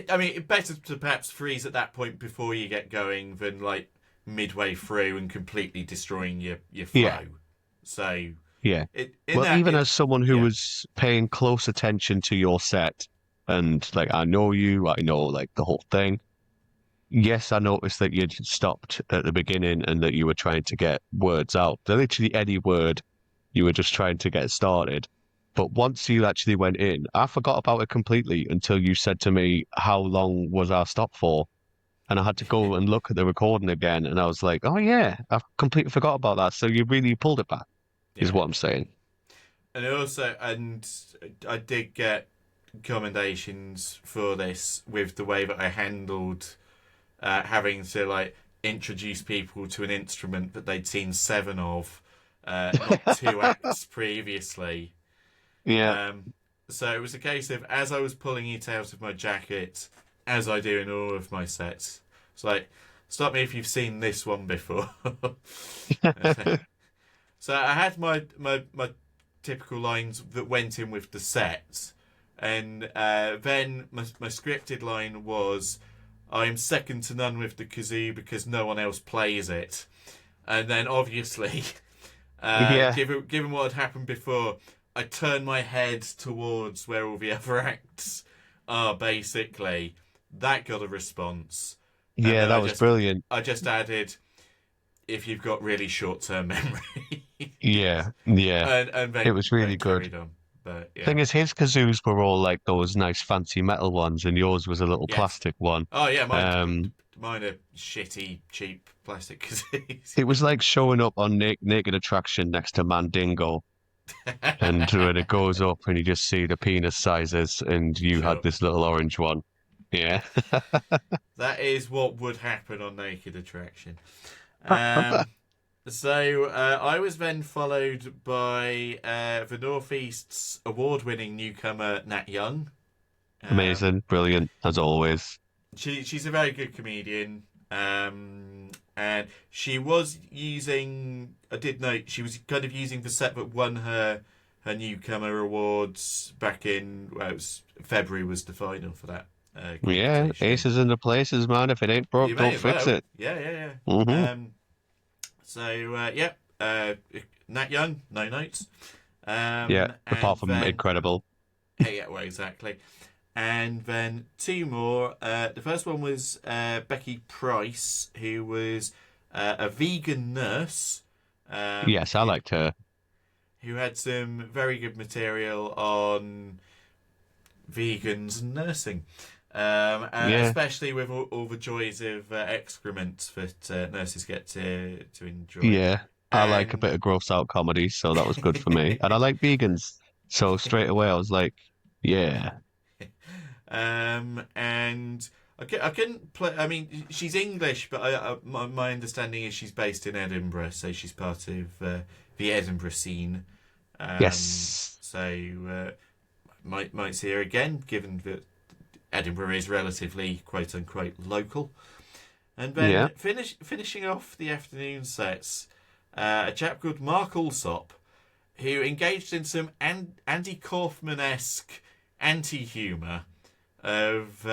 I mean, it's better to perhaps freeze at that point before you get going than like midway through and completely destroying your Yeah, flow. So yeah. it in Well, that even it as someone who yeah was paying close attention to your set, and like I know you, I know like the whole thing. Yes, I noticed that you'd stopped at the beginning and that you were trying to get words out. Literally any word, you were just trying to get started. But once you actually went in, I forgot about it completely until you said to me, "How long was our stop for?" And I had to go and look at the recording again, and I was like, "Oh yeah, I completely forgot about that." So you really pulled it back, is yeah, what I'm saying. and I did get commendations for this with the way that I handled having to like introduce people to an instrument that they'd seen seven of, not two acts previously. Yeah. Um, so it was a case of as I was pulling it out of my jacket, as I do in all of my sets, it's like, stop me if you've seen this one before. So I had my typical lines that went in with the sets, and then my scripted line was, "I'm second to none with the kazoo because no one else plays it," and then obviously, Yeah. given what had happened before, I turned my head towards where all the other acts are. Basically, that got a response, and Yeah, then that was brilliant. I just added, "If you've got really short term memory." Yeah, yeah. and It then was really good. carried on. But yeah, Thing is, his kazoos were all like those nice fancy metal ones, and yours was a little yes. plastic one. Oh yeah, Um, mine are shitty, cheap plastic kazoos. it was like showing up on Naked Attraction next to Mandingo, and when it goes up and you just see the penis sizes, and you had Sure. this little orange one. Yeah. That is what would happen on Naked Attraction. Um, so I was then followed by the Northeast's award-winning newcomer Nat Young. Um, Amazing, brilliant, as always. she's a very good comedian. And she was using. I did note she was kind of using the set that won her newcomer awards back in. Well, it was February was the final for that Yeah, competition. aces in the places, man. If it ain't broke, You may don't as fix well. it. Yeah. Hmm. Yeah. Nat Young, no notes. Yeah, And apart from then incredible. yeah, well, exactly. And then two more. The first one was Becky Price, who was a vegan nurse, um, Yes, I who liked her. who had some very good material on vegans and nursing. Yeah, Especially with all the joys of excrement that nurses get to enjoy. yeah. I like a And bit of gross out comedy, so that was good for me. And I like vegans, so straight away I was like, yeah, and I couldn't play. I mean, she's English, but my understanding is she's based in Edinburgh, so she's part of the Edinburgh scene. yes, So might see her again, given that Edinburgh is relatively quote unquote local. And yeah, then finishing off the afternoon sets, a chap called Mark Alsop, who engaged in some Andy Kaufman esque anti humour of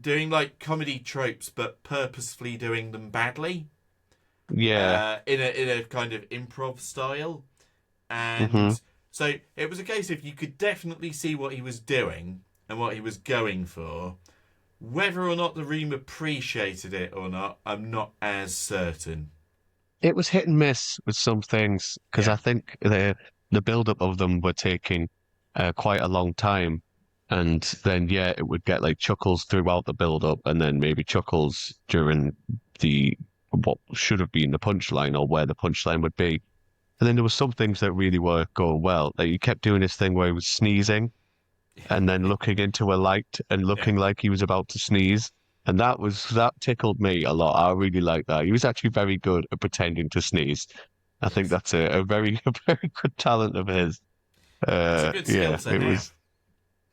doing like comedy tropes, but purposefully doing them badly yeah. in a kind of improv style. Hmm. And so it was a case of you could definitely see what he was doing and what he was going for. Whether or not the room appreciated it or not, I'm not as certain. It was hit and miss with some things because Yeah. I think the build up of them were taking quite a long time, and then yeah, it would get like chuckles throughout the build up, and then maybe chuckles during the what should have been the punchline or where the punchline would be. And then there were some things that really were going well. Like he kept doing this thing where he was sneezing and then looking into a light and Yeah. looking like he was about to sneeze. And that tickled me a lot. I really like that. He was actually very good at pretending to sneeze. I think Yes. that's a very a very good talent of his. It's a good skill Yeah, to it have. was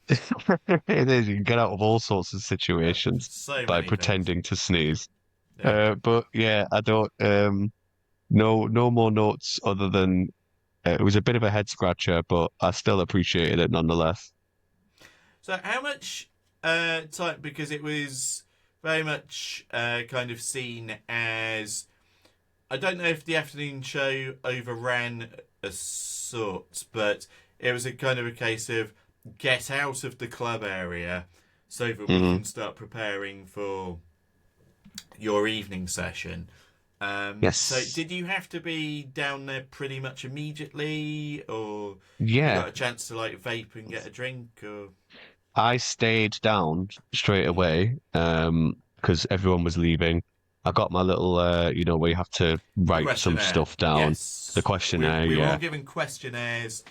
it is. You can get out of all sorts of Yeah. situations So by many things. pretending to sneeze. Yeah. But yeah, I don't no more notes other than it was a bit of a head scratcher, but I still appreciated it nonetheless. So how much time? Because it was very much kind of seen as I don't know if the afternoon show overran a sort, but it was a kind of a case of get out of the club area so that we Hmm. can start preparing for your evening session. So Yes. did you have to be down there pretty much immediately, or you Yeah. got a chance to like vape and get a drink, or I stayed down straight mm. away because everyone was leaving. I got my little where you have to The write some questionnaire? stuff down. The Yes, questionnaire, we were all yeah. given questionnaires,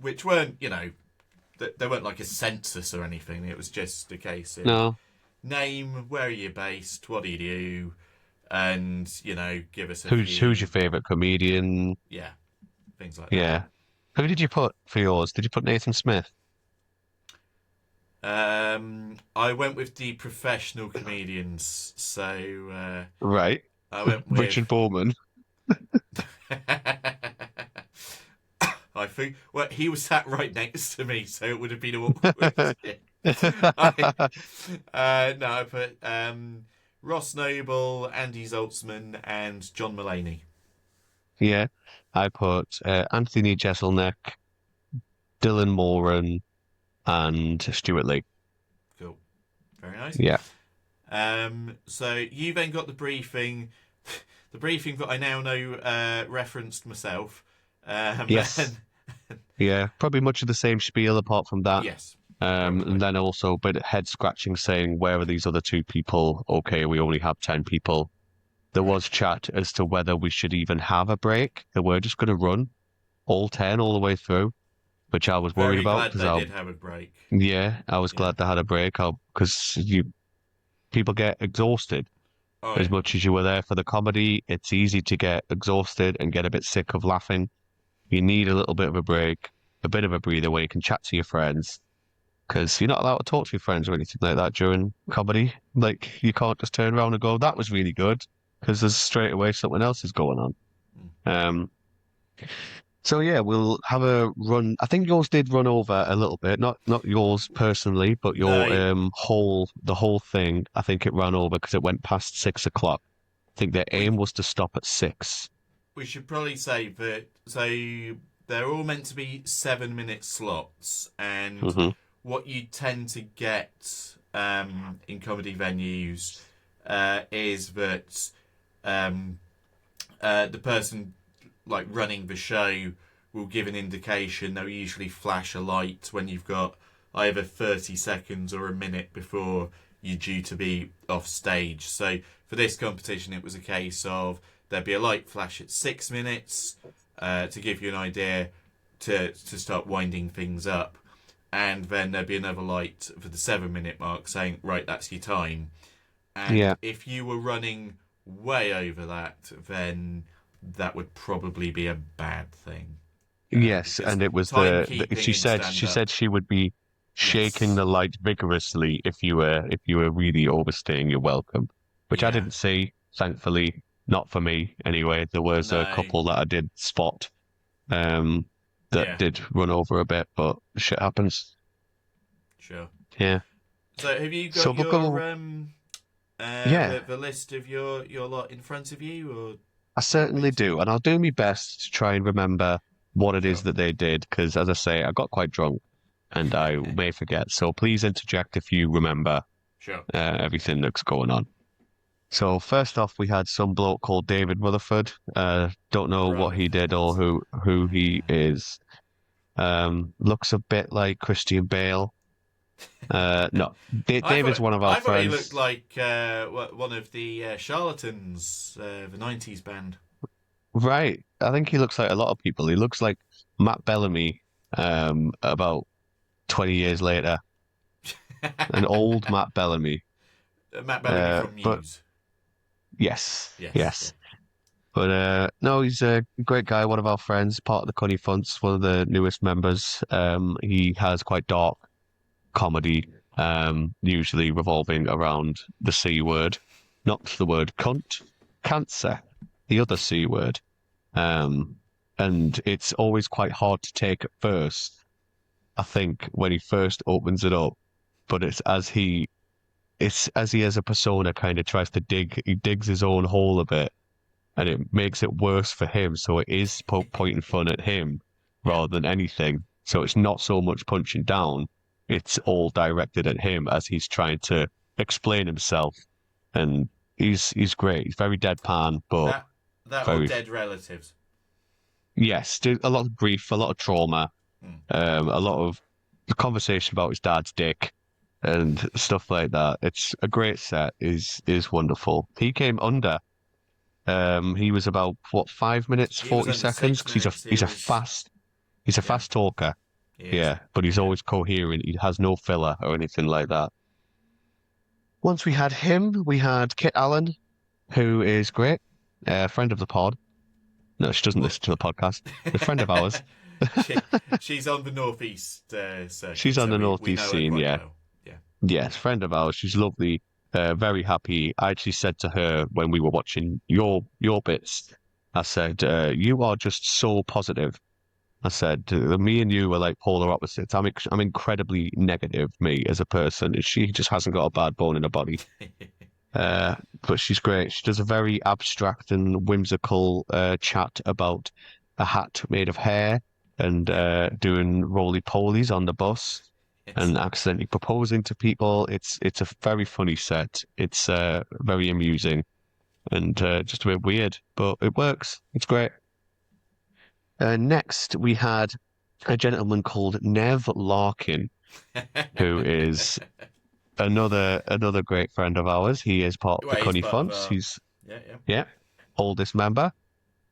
which weren't they weren't like a census or anything. It was just a case of No. name, where are you based, what do you do, and give us a Who's your few favorite comedian? yeah things like that. Yeah. Who did you put for yours? Did you put Nathan Smith? I went with the professional comedians, so Right. I went with. Richard Bowman. I think well he was sat right next to me, so it would have been awkward. I, no, I put Ross Noble, Andy Zoltzman, and John Mulaney. Yeah. I put Anthony Jeselnik, Dylan Moran, and Stuart Lee. Cool, very nice. Yeah. So you then got the briefing. the briefing that I now know referenced myself. Yes. And Yeah, probably much of the same spiel apart from that. yes, And probably. then also a bit of head scratching saying, where are these other two people? Okay, we only have 10 people. There Right. was chat as to whether we should even have a break. That we're just going to run all 10 all the way through, which I was worried Very about glad because they did have a break. I was Yeah. glad they had a break because people get exhausted Oh as yeah. much as you were there for the comedy. It's easy to get exhausted and get a bit sick of laughing. You need a little bit of a break, a bit of a breather where you can chat to your friends because you're not allowed to talk to your friends or anything like that during comedy. Like, you can't just turn around and go, that was really good, because there's straight away something else is going on. Mm. Um, so yeah, we'll have a run. I think yours did run over a little bit, not yours personally, but your No, the whole thing. I think it ran over because it went past 6 o'clock. I think their we aim was to stop at 6. we should probably say that so they're all meant to be 7 minute slots, and Hmm. what you tend to get in comedy venues is that um, the person like running the show will give an indication. They'll usually flash a light when you've got either 30 seconds or a minute before you're due to be off stage. So for this competition, it was a case of there'd be a light flash at 6 minutes to give you an idea to start winding things up. And then there'd be another light for the 7 minute mark saying, right, that's your time. And Yeah. if you were running way over that, then that would probably be a bad thing. Yes, Because and it was timekeeping she in said stand up, she would be shaking yes. the light vigorously if you were really overstaying your welcome, which I Yeah. didn't see, thankfully, not for me anyway. There was a No. couple that I did spot that Yeah. did run over a bit, but shit happens. Sure. Yeah. So have you So got we'll your go. Yeah, the list of your lot in front of you, or do I you want me certainly to? do, and I'll do my best to try and remember what it is Sure. that they did, because as I say, I got quite drunk and I may forget. So please interject if you remember Sure. everything that's going on. So first off, we had some bloke called David Rutherford. Don't know what he did Rutherford. or who he is. Looks a bit like Christian Bale. No, David's one of our I thought he looked friends. like one of the charlatans, the '90s band. Right. I think he looks like a lot of people. He looks like Matt Bellamy, about 20 years later. An old Matt Bellamy. Matt Bellamy from But Muse. yes, Yes. Yeah. yes. But no, he's a great guy, one of our friends, part of the Cunny Funts, one of the newest members. He has quite dark comedy, usually revolving around the C word, not the word cunt, cancer, the other C word. Um, and it's always quite hard to take at first, I think, when he first opens it up. But it's as he as a persona kind of tries to he digs his own hole a bit and it makes it worse for him. So it is pointing fun at him Yeah. rather than anything. So it's not so much punching down; it's all directed at him as he's trying to explain himself. And he's great. He's very deadpan, but That that or very dead relatives. yes, a lot of grief, a lot of trauma, Hmm. a lot of the conversation about his dad's dick and stuff like that. It's a great set. Is wonderful. He came under. He was about what 5 minutes, He was 40 under seconds six because minutes. He was. he's a Yeah. fast talker. He is. Yeah, but he's Yeah. always coherent. He has no filler or anything like that. Once we had him, we had Kit Allen, who is great, a friend of the pod. No, she doesn't What? listen to the podcast. A friend of ours. she she's on the northeast She's circuit, on so the we northeast know her scene. quite Yeah, well. Yeah. yes, friend of ours. She's lovely. Very happy. I actually said to her when we were watching your bits, I said, "You are just so positive." I said, "Me and you are like polar opposites. I'm incredibly negative, me as a person. And she just hasn't got a bad bone in her body. But she's great. She does a very abstract and whimsical chat about a hat made of hair and Yeah. doing roly polies on the bus Yes. and accidentally proposing to people. It's a very funny set. It's very amusing. and just a bit weird, but it works. It's great. Next, we had a gentleman called Nev Larkin, who is another great friend of ours. He is part of the Well, he's Cunny part of Fonts. our. He's Yeah, yeah. yeah, oldest member.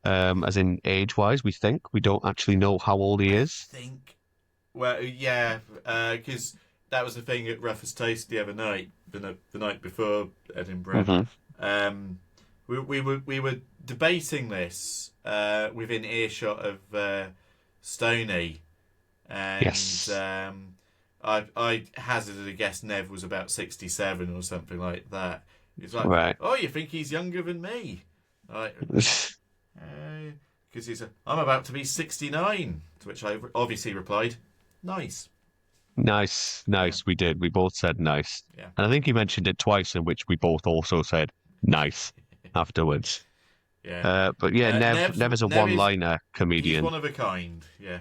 As in age-wise, we think we don't actually know how old he I is. think. Well, yeah, because that was the thing at Roughest Toast the other night, the night before Edinburgh. Hmm. Um, we were debating this within earshot of Stoney, and Yes, I hazarded a guess Nev was about 67 or something like that. He's like, right. "Oh, you think he's younger than me?" Like, because I'm about to be 69. To which I obviously replied, "Nice." Nice, Yeah, nice. We did. We both said nice. yeah, And I think he mentioned it twice, in which we both also said nice afterwards. yeah. But yeah, Nev is a Nev is one-liner he's comedian. one of a kind. Yeah,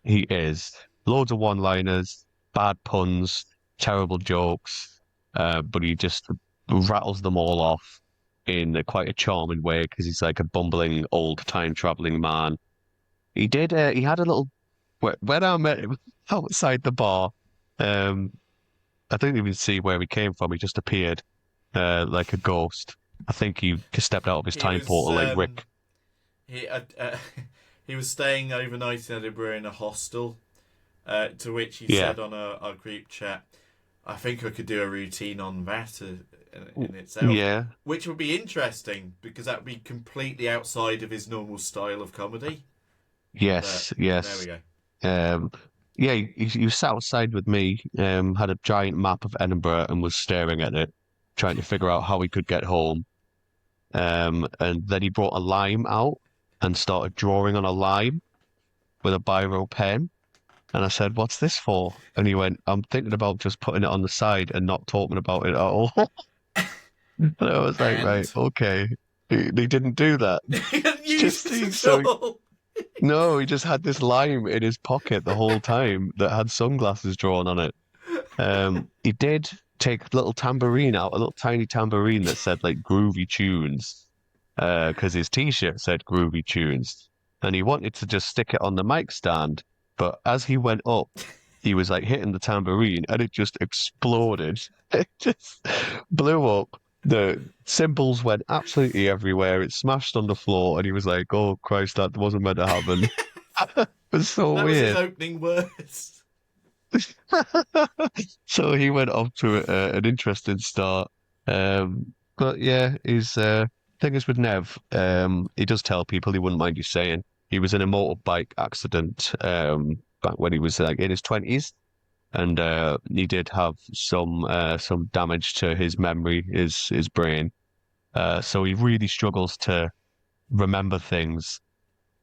He is. Loads of one-liners, bad puns, terrible jokes, but he just rattles them all off in quite a charming way because he's like a bumbling old time traveling man. He had a little when I met him outside the bar. Um, I didn't even see where he came from. He just appeared, like a ghost. I think he just stepped out of his he time was portal like Rick. he he was staying overnight in Edinburgh in a hostel. To which he Yeah, said on our group chat, "I think I could do a routine on that in itself." yeah, Which would be interesting because that would be completely outside of his normal style of comedy. But yes, there we yes. go. Um, yeah, he was sat outside with me, had a giant map of Edinburgh and was staring at it, trying to figure out how he could get home. And then he brought a lime out and started drawing on a lime with a biro pen. And I said, "What's this for?" And he went, "I'm thinking about just putting it on the side and not talking about it at all." And I was like, "Right, And okay." He didn't do that. he didn't It's use just it so at all. no, he just had this lime in his pocket the whole time that had sunglasses drawn on it. He did take a little tambourine out, a little tiny tambourine that said like groovy tunes, because his t-shirt said groovy tunes, and he wanted to just stick it on the mic stand, but as he went up, he was like hitting the tambourine, and it just exploded. It just blew up. The cymbals went absolutely everywhere. It smashed on the floor, and he was like, "Oh Christ, that wasn't meant to happen." It was so That was his weird. opening words. So he went off to an interesting start. But yeah, his thing is with Nev, he does tell people he wouldn't mind you saying he was in a motorbike accident back when he was like in his 20s, and he did have some damage to his memory, his brain. So he really struggles to remember things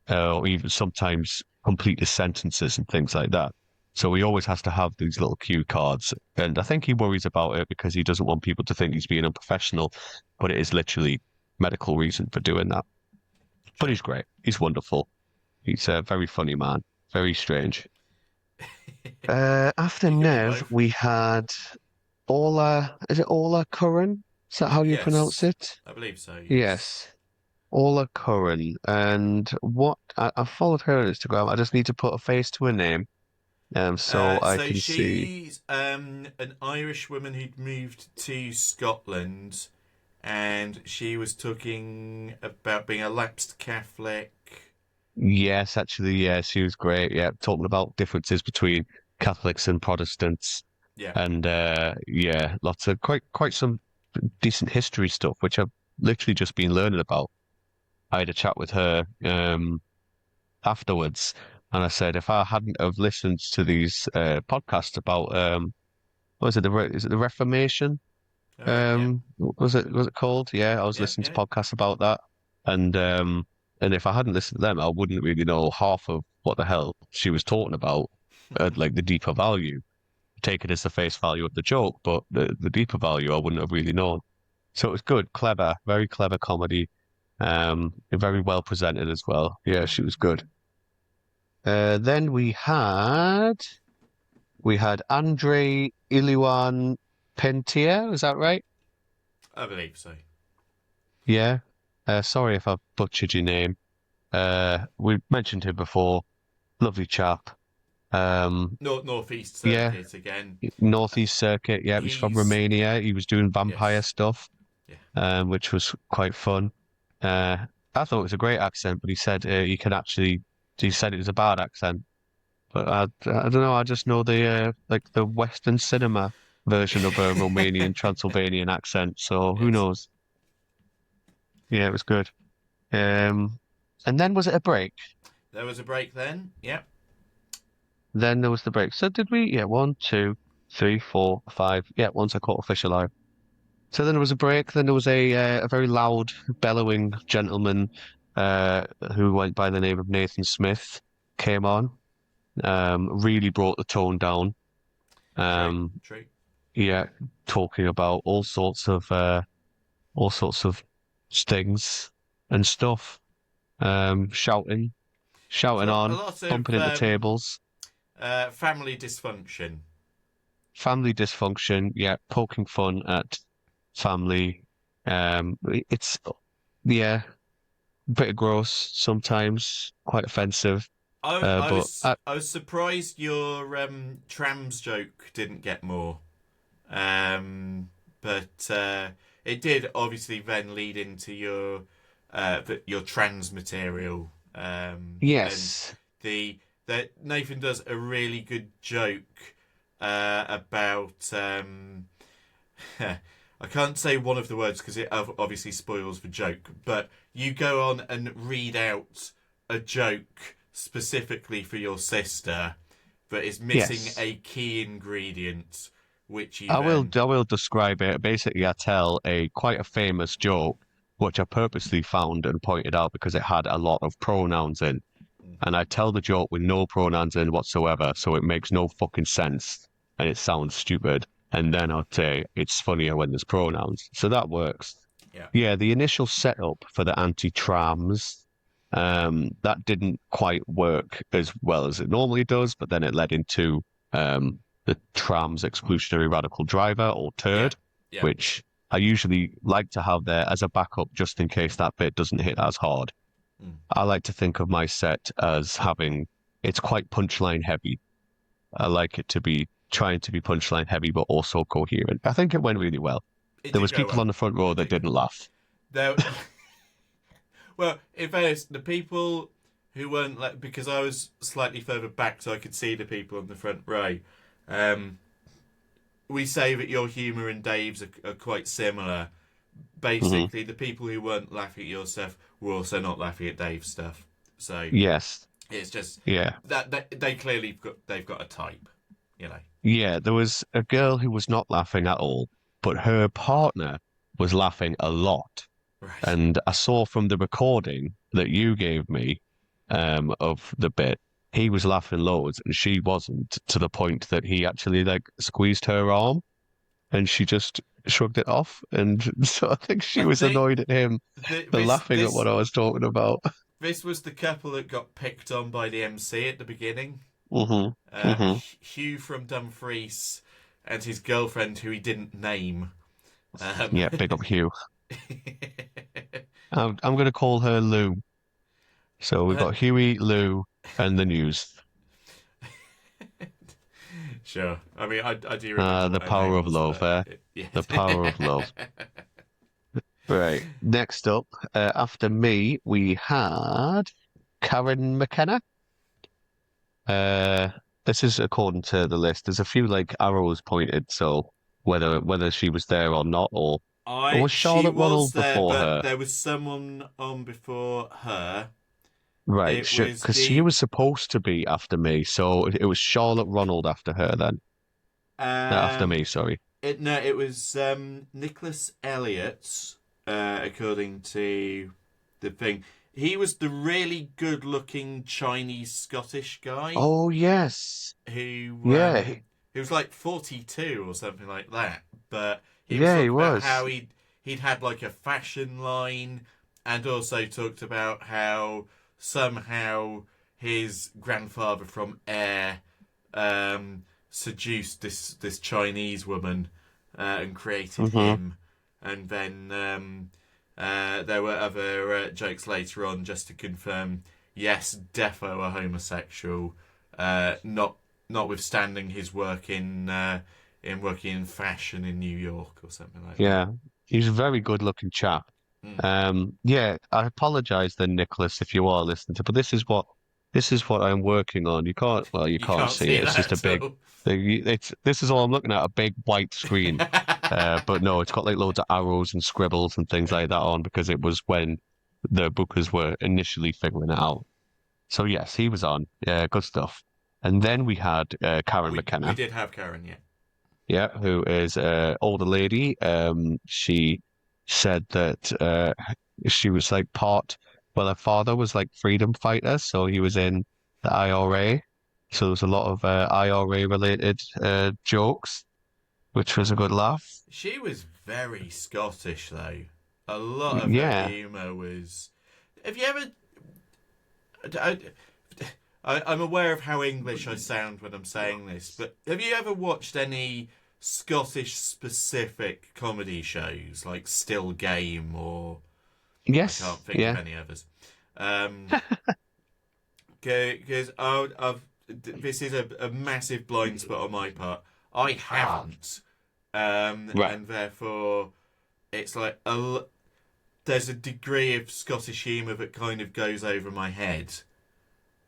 or even sometimes complete his sentences and things like that. So he always has to have these little cue cards. And I think he worries about it because he doesn't want people to think he's being unprofessional, but it is literally medical reason for doing that. But True. he's great. He's wonderful. He's a very funny man. Very strange. After You can be Nev, both. we had Ola. Is it Ola Curran? Is that how you pronounce Yes, it? I believe so. Yes. Yes. Ola Curran. And what I followed her on Instagram. I just need to put a face to a name. So I So can see. she's an Irish woman who'd moved to Scotland, and she was talking about being a lapsed Catholic. Yes, actually, yeah, she was great. Yeah, talking about differences between Catholics and Protestants, Yeah. and yeah, lots of quite some decent history stuff, which I've literally just been learning about. I had a chat with her afterwards, and I said if I hadn't have listened to these podcasts about what is it is it the Reformation? All right. Yeah. Was it called? Yeah, I was Yeah. listening to Yeah. podcasts about that, and if I hadn't listened to them, I wouldn't really know half of what the hell she was talking about, like the deeper value. Take it as the face value of the joke, but the deeper value I wouldn't have really known. So it was good, clever, very clever comedy, very well presented as well. Yeah, she was good. Then we had Andre Iluan Pentier, is that right? I believe so. Yeah. Sorry if I've butchered your name. We mentioned him before. Lovely chap. Um, Northeast yeah, Circuit again. Northeast Circuit. Yeah, he's from He's Romania. He was doing vampire yes, stuff, yeah, which was quite fun. I thought it was a great accent, but he said he can actually. He said it was a bad accent, but I don't know. I just know the like the Western cinema version of a Romanian Transylvanian accent. So who yes. knows? Yeah, it was good. And then was it a break? There was a break then. Yep. Then there was the break. So did we? Yeah, one, two, three, four, five. Yeah, once I caught a fish alive. So then there was a break. Then there was a very loud, bellowing gentleman uh, who went by the name of Nathan Smith came on. Really brought the tone down. True. Um, True. yeah, talking about all sorts of things and stuff. Shouting So a on, lot bumping of into tables. family dysfunction. Family dysfunction, yeah, poking fun at family. It's yeah, a bit gross sometimes, quite offensive. I I But was I was surprised your trams joke didn't get more. But it did obviously then lead into your trans material. And yes, the that Nathan does a really good joke about I can't say one of the words because it obviously spoils the joke, but you go on and read out a joke specifically for your sister that is missing yes. a key ingredient, which you I will. then. I will describe it. Basically, I tell a quite a famous joke, which I purposely found and pointed out because it had a lot of pronouns in. And I tell the joke with no pronouns in whatsoever, so it makes no fucking sense and it sounds stupid. And then I'll say it's funnier when there's pronouns. So that works. Yeah, Yeah, the initial setup for the anti-trams, that didn't quite work as well as it normally does, but then it led into the trams exclusionary radical driver or yeah, turd, yeah. which I usually like to have there as a backup just in case that bit doesn't hit as hard. Mm. I like to think of my set as having it's quite punchline heavy. I like it to be trying to be punchline heavy, but also coherent. I think it went really well. It There did was go people well. on the front row It that did go. didn't laugh. There, well, in fairness, the people who weren't because I was slightly further back, so I could see the people on the front row. Um, we say that your humour and Dave's are quite similar. Hmm. Basically, the people who weren't laughing at your stuff were also not laughing at Dave's stuff. So Yes. it's just Yeah. that they clearly they've got a type, you know. Yeah. There was a girl who was not laughing at all, but her partner was laughing a lot. Right. And I saw from the recording that you gave me of the bit, he was laughing loads and she wasn't, to the point that he actually like squeezed her arm and she just shrugged it off. And so I think she I was think annoyed at him for this laughing at what this I was talking about. this was the couple that got picked on by the MC at the beginning. Hmm. Hmm. Hugh from Dumfries and his girlfriend, who he didn't name. Um, Yeah, big up Hugh. I'm going to call her Lou. So we've got Huey, Lou, and the news. sure. I mean, I do remember The what her power name of was, love, but eh? yeah. The power of love. Right. Next up, after me, we had Karen McKenna. Uh, this is according to the list. There's a few like arrows pointed, so whether she was there or not, or was She Charlotte was Ronald there, before but her? there was someone on before her. Right, It was because she the was supposed to be after me, so it was Charlotte Ronald after her then. After um me, sorry. it was Nicholas Elliot, according to the thing. He was the really good-looking Chinese Scottish guy Oh yes, who yeah, he was like 42 or something like that. But he was yeah, he talking about was. how he'd had like a fashion line, and also talked about how somehow his grandfather from Air seduced this Chinese woman and created Hmm. him, and then There were other jokes later on just to confirm. Yes, defo a homosexual. Notwithstanding his work in working in fashion in New York or something like that. Yeah, he's a very good-looking chap. Mm. Yeah, I apologize then, Nicholas, if you are listening to, but this is what I'm working on. You You can't can't see see it. It's just a that at big, all. this is all I'm looking at, a big white screen. But no, it's got like loads of arrows and scribbles and things like that on because it was when the bookers were initially figuring it out. So yes, he was on. Yeah, good stuff. And then we had Karen We McKenna, did have Karen, yeah. yeah, who is older lady. She said that she was like well, her father was like freedom fighter, so he was in the IRA. So there was a lot of IRA related jokes, which was a good laugh. She was very Scottish though. A lot of her Yeah. humour was. Have you ever? I, I'm aware of how English I sound when I'm saying this, but have you ever watched any Scottish specific comedy shows like Still Game or I Yes. can't think of Yeah. any others? Because this is a massive blind spot on my part. I haven't, Right. and therefore it's like there's a degree of Scottish humour that kind of goes over my head,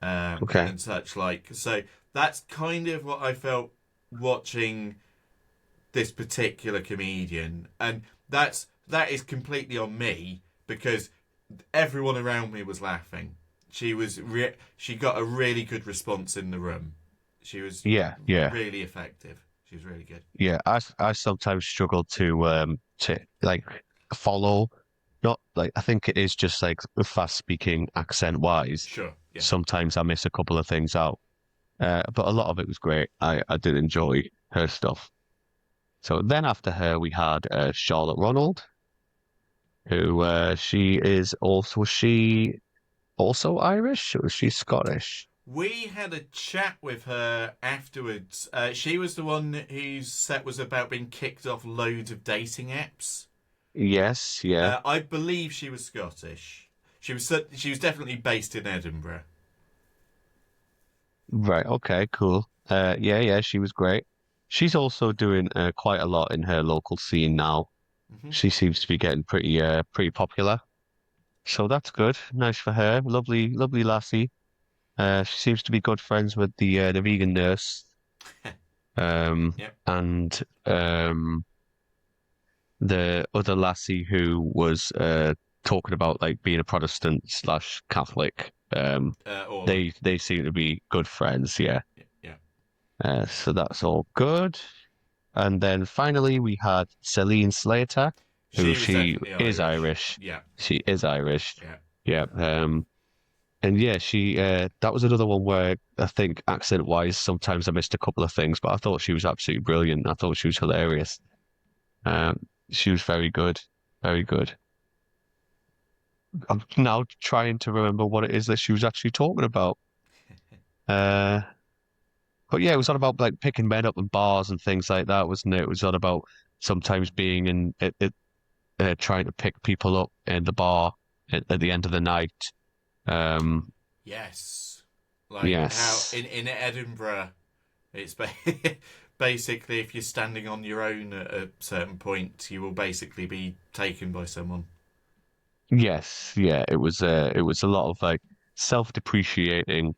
Okay. and such like. So that's kind of what I felt watching this particular comedian, and that is completely on me because everyone around me was laughing. She got a really good response in the room. She was Yeah. Yeah. really effective. She was really good. Yeah. I sometimes struggle to like follow. Not like I think it is just like fast speaking accent wise. Sure, yeah. Sometimes I miss a couple of things out. But a lot of it was great. I did enjoy her stuff. So then after her, we had Charlotte Ronald, who was she also Irish or was she Scottish? We had a chat with her afterwards. She was the one whose set was about being kicked off loads of dating apps. Yes, yeah. I believe she was Scottish. She was definitely based in Edinburgh. Right, okay, cool. Yeah, yeah, she was great. She's also doing quite a lot in her local scene now. Hmm. She seems to be getting pretty popular. So that's good. Nice for her. Lovely, lovely lassie. She seems to be good friends with the vegan nurse. Yep. And the other lassie who was talking about like being a Protestant slash Catholic. Orla. They seem to be good friends, yeah. Yeah, yeah. So that's all good. And then finally we had Celine Slater, who She was she definitely is Irish. Irish. Yeah, She is Irish. yeah. Yeah. And yeah, she that was another one where I think accent wise sometimes I missed a couple of things, but I thought she was absolutely brilliant. I thought she was hilarious. She was very good. Very good. I'm now trying to remember what it is that she was actually talking about. Uh, but yeah, it was on about like picking men up in bars and things like that, wasn't it? It was on about sometimes being in trying to pick people up in the bar at the end of the night. Um, Yes. Like how yes, in Edinburgh, it's basically if you're standing on your own at a certain point, you will basically be taken by someone. yes, yeah. It was a lot of like self-depreciating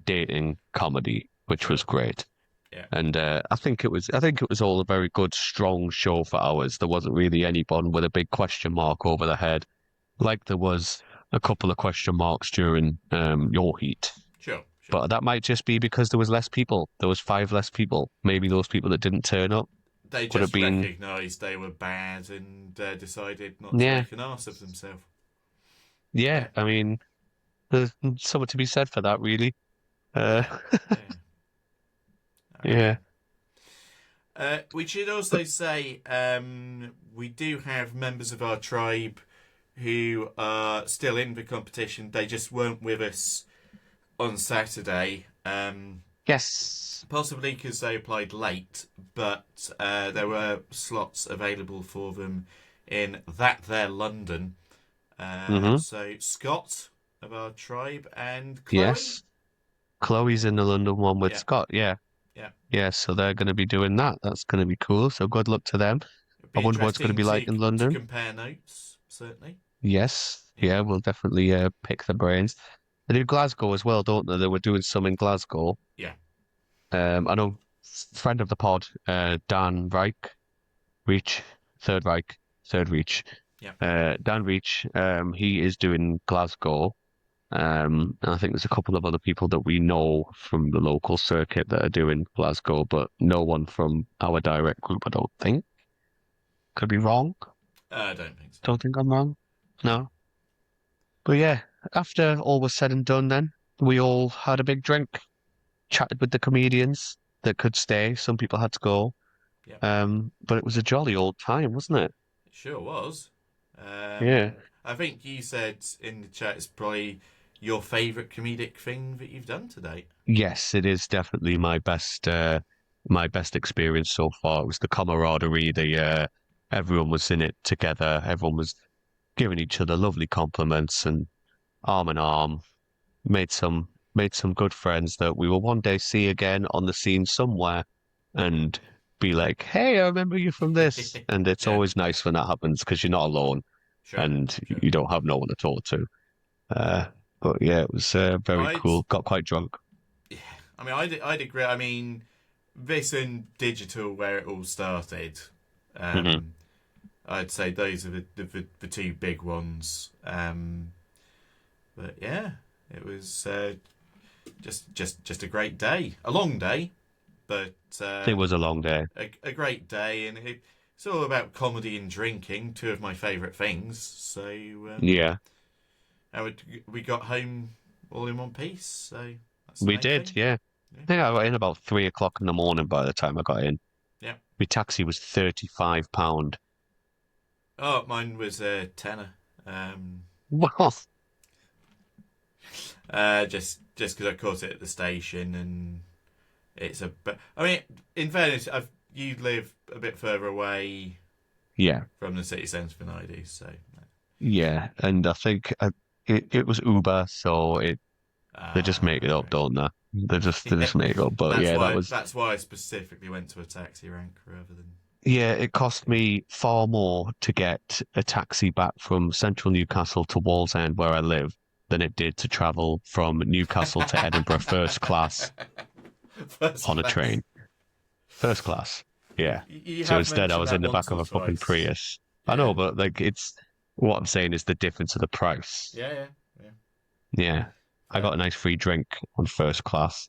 dating comedy, which was Sure. great. Yeah. And I think it was all a very good, strong show for ours. There wasn't really anyone with a big question mark over the head, like there was a couple of question marks during your heat. Sure. Sure. But that might just be because there was less people. There was five less people. Maybe those people that didn't turn up They would have just been, recognised they were bad and decided not to yeah, make an ass of themselves. yeah. Yeah. I mean, there's something to be said for that, really. Uh, Yeah. Yeah. yeah. We should also say we do have members of our tribe who are still in the competition. They just weren't with us on Saturday, Yes. possibly because they applied late, but there were slots available for them in that there London. Hmm. So Scott of our tribe and Chloe. Yes. Chloe's in the London one with Yeah, Scott. Yeah. yeah. Yeah. So they're going to be doing that. That's going to be cool. So good luck to them. It'd I be wonder what it's going to interesting be like in to London. compare notes. Certainly. Yes. Yeah, Yeah. We'll definitely pick the brains. They do Glasgow as well, don't they? They were doing some in Glasgow. yeah, I know friend of the pod, Dan Reach, Third Reich, Third Reach. yeah. Dan Reach, he is doing Glasgow. And I think there's a couple of other people that we know from the local circuit that are doing Glasgow, but no one from our direct group, I don't think. Could be wrong. I don't think so. Don't think I'm wrong. No. No. But yeah, after all was said and done, then we all had a big drink, chatted with the comedians that could stay. Some people had to go. Yeah, But it was a jolly old time, wasn't it? it sure was. Yeah. I think you said in the chat it's probably your favourite comedic thing that you've done to date. Yes, it is definitely my best experience so far. It was the camaraderie, the everyone was in it together, everyone was giving each other lovely compliments and arm in arm, made some good friends that we will one day see again on the scene somewhere and be like, "Hey, I remember you from this." And it's Yeah, always nice when that happens because you're not alone sure, and sure. you don't have no one to talk to. But yeah, it was very I'd, cool. Got quite drunk. yeah. I mean, I'd agree. I mean, this and digital, where it all started. Hmm. Um, I'd say those are the two big ones. But yeah, it was just a great day, a long day, but It was a long day. a great day, and it's all about comedy and drinking, two of my favourite things. So Yeah, we got home all in one piece, so that's the we main did. thing. Yeah. Yeah, I think I got in about 3 o'clock in the morning by the time I got in. yeah. My taxi was £35. Oh, mine was a tenner. Um, Well, just because I caught it at the station, and it's a. But I mean, in fairness, you live a bit further away yeah, from the city centre than I do, so. yeah. And I think it was Uber, so they just make it up, Okay. don't they? They Yeah, just make it up. But yeah, that was that's why I specifically went to a taxi rank rather than. yeah. It cost me far more to get a taxi back from central Newcastle to Wallsend, where I live, than it did to travel from Newcastle to Edinburgh first class First on a class. train. First class. Yeah. You So have instead, I mentioned was that in the once back of or a fucking twice. Prius. I Yeah, know, but like, it's what I'm saying is the difference of the price. yeah, yeah, yeah. Yeah. I Fair. got a nice free drink on first class,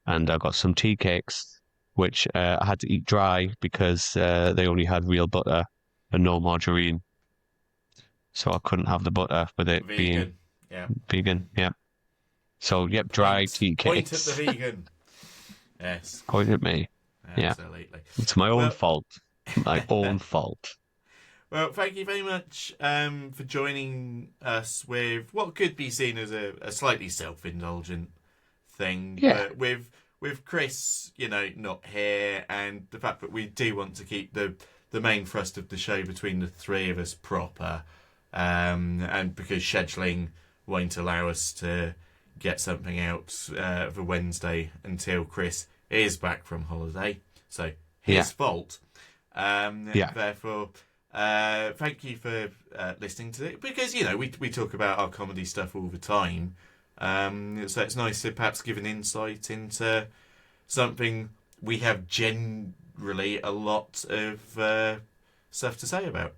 and I got some tea cakes, which I had to eat dry because they only had real butter and no margarine. So I couldn't have the butter with it being Vegan. Yeah. vegan. Yeah. So, yep, dry tea Point at the cakes. vegan. Yes, Point at me. Yeah. absolutely. It's my own Well, fault. My own fault. well, thank you very much for joining us with what could be seen as a slightly self-indulgent thing, Yeah. but with Chris, not here, and the fact that we do want to keep the main thrust of the show between the three of us proper, and because scheduling won't allow us to get something out for Wednesday until Chris is back from holiday, so Yeah. his fault. Yeah. Therefore, thank you for listening to it, because we talk about our comedy stuff all the time. So it's nice to perhaps give an insight into something we have generally a lot of stuff to say about.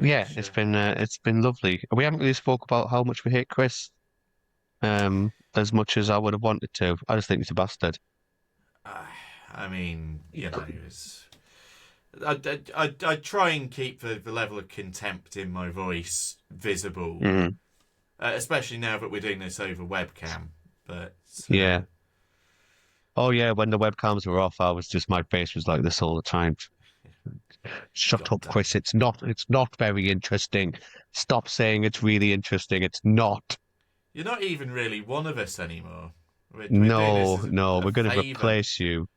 Yeah, Which, it's been lovely. We haven't really spoke about how much we hate Chris, as much as I would have wanted to. I just think he's a bastard. I mean, I try and keep the level of contempt in my voice visible, Mm, especially now that we're doing this over webcam. But yeah. Oh yeah, when the webcams were off, my face was like this all the time. Shut God up, damn Chris. it. It's not very interesting. Stop saying it's really interesting. It's not. You're not even really one of us anymore. We're doing No, this as no, a we're gonna favour. replace you.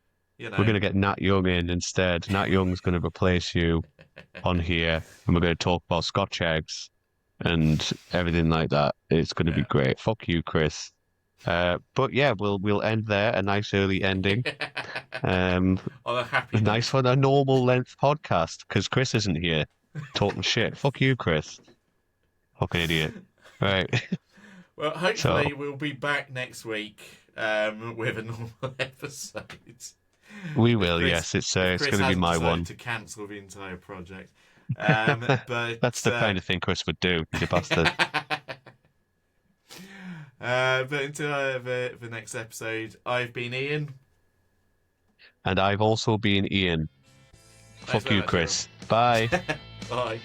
You We're know. gonna get Nat Young in instead. Nat Young's gonna replace you on here, and we're gonna talk about Scotch eggs and everything like that. It's gonna be Yeah. great. Fuck you, Chris. But yeah, we'll end there. A nice early ending. Um, On a happy a nice note. one, a normal length podcast because Chris isn't here talking shit. Fuck you, Chris. Fucking idiot. Right. Well, So hopefully we'll be back next week with a normal episode. we If will. Chris Yes, it's if it's Chris gonna be hasn't my decided one. to cancel the entire project. That's But the kind of thing Chris would do. He's a bastard. but until the next episode, I've been Ian. And I've also been Ian. Thanks Fuck very you, much, everyone. Chris. Bye. Bye.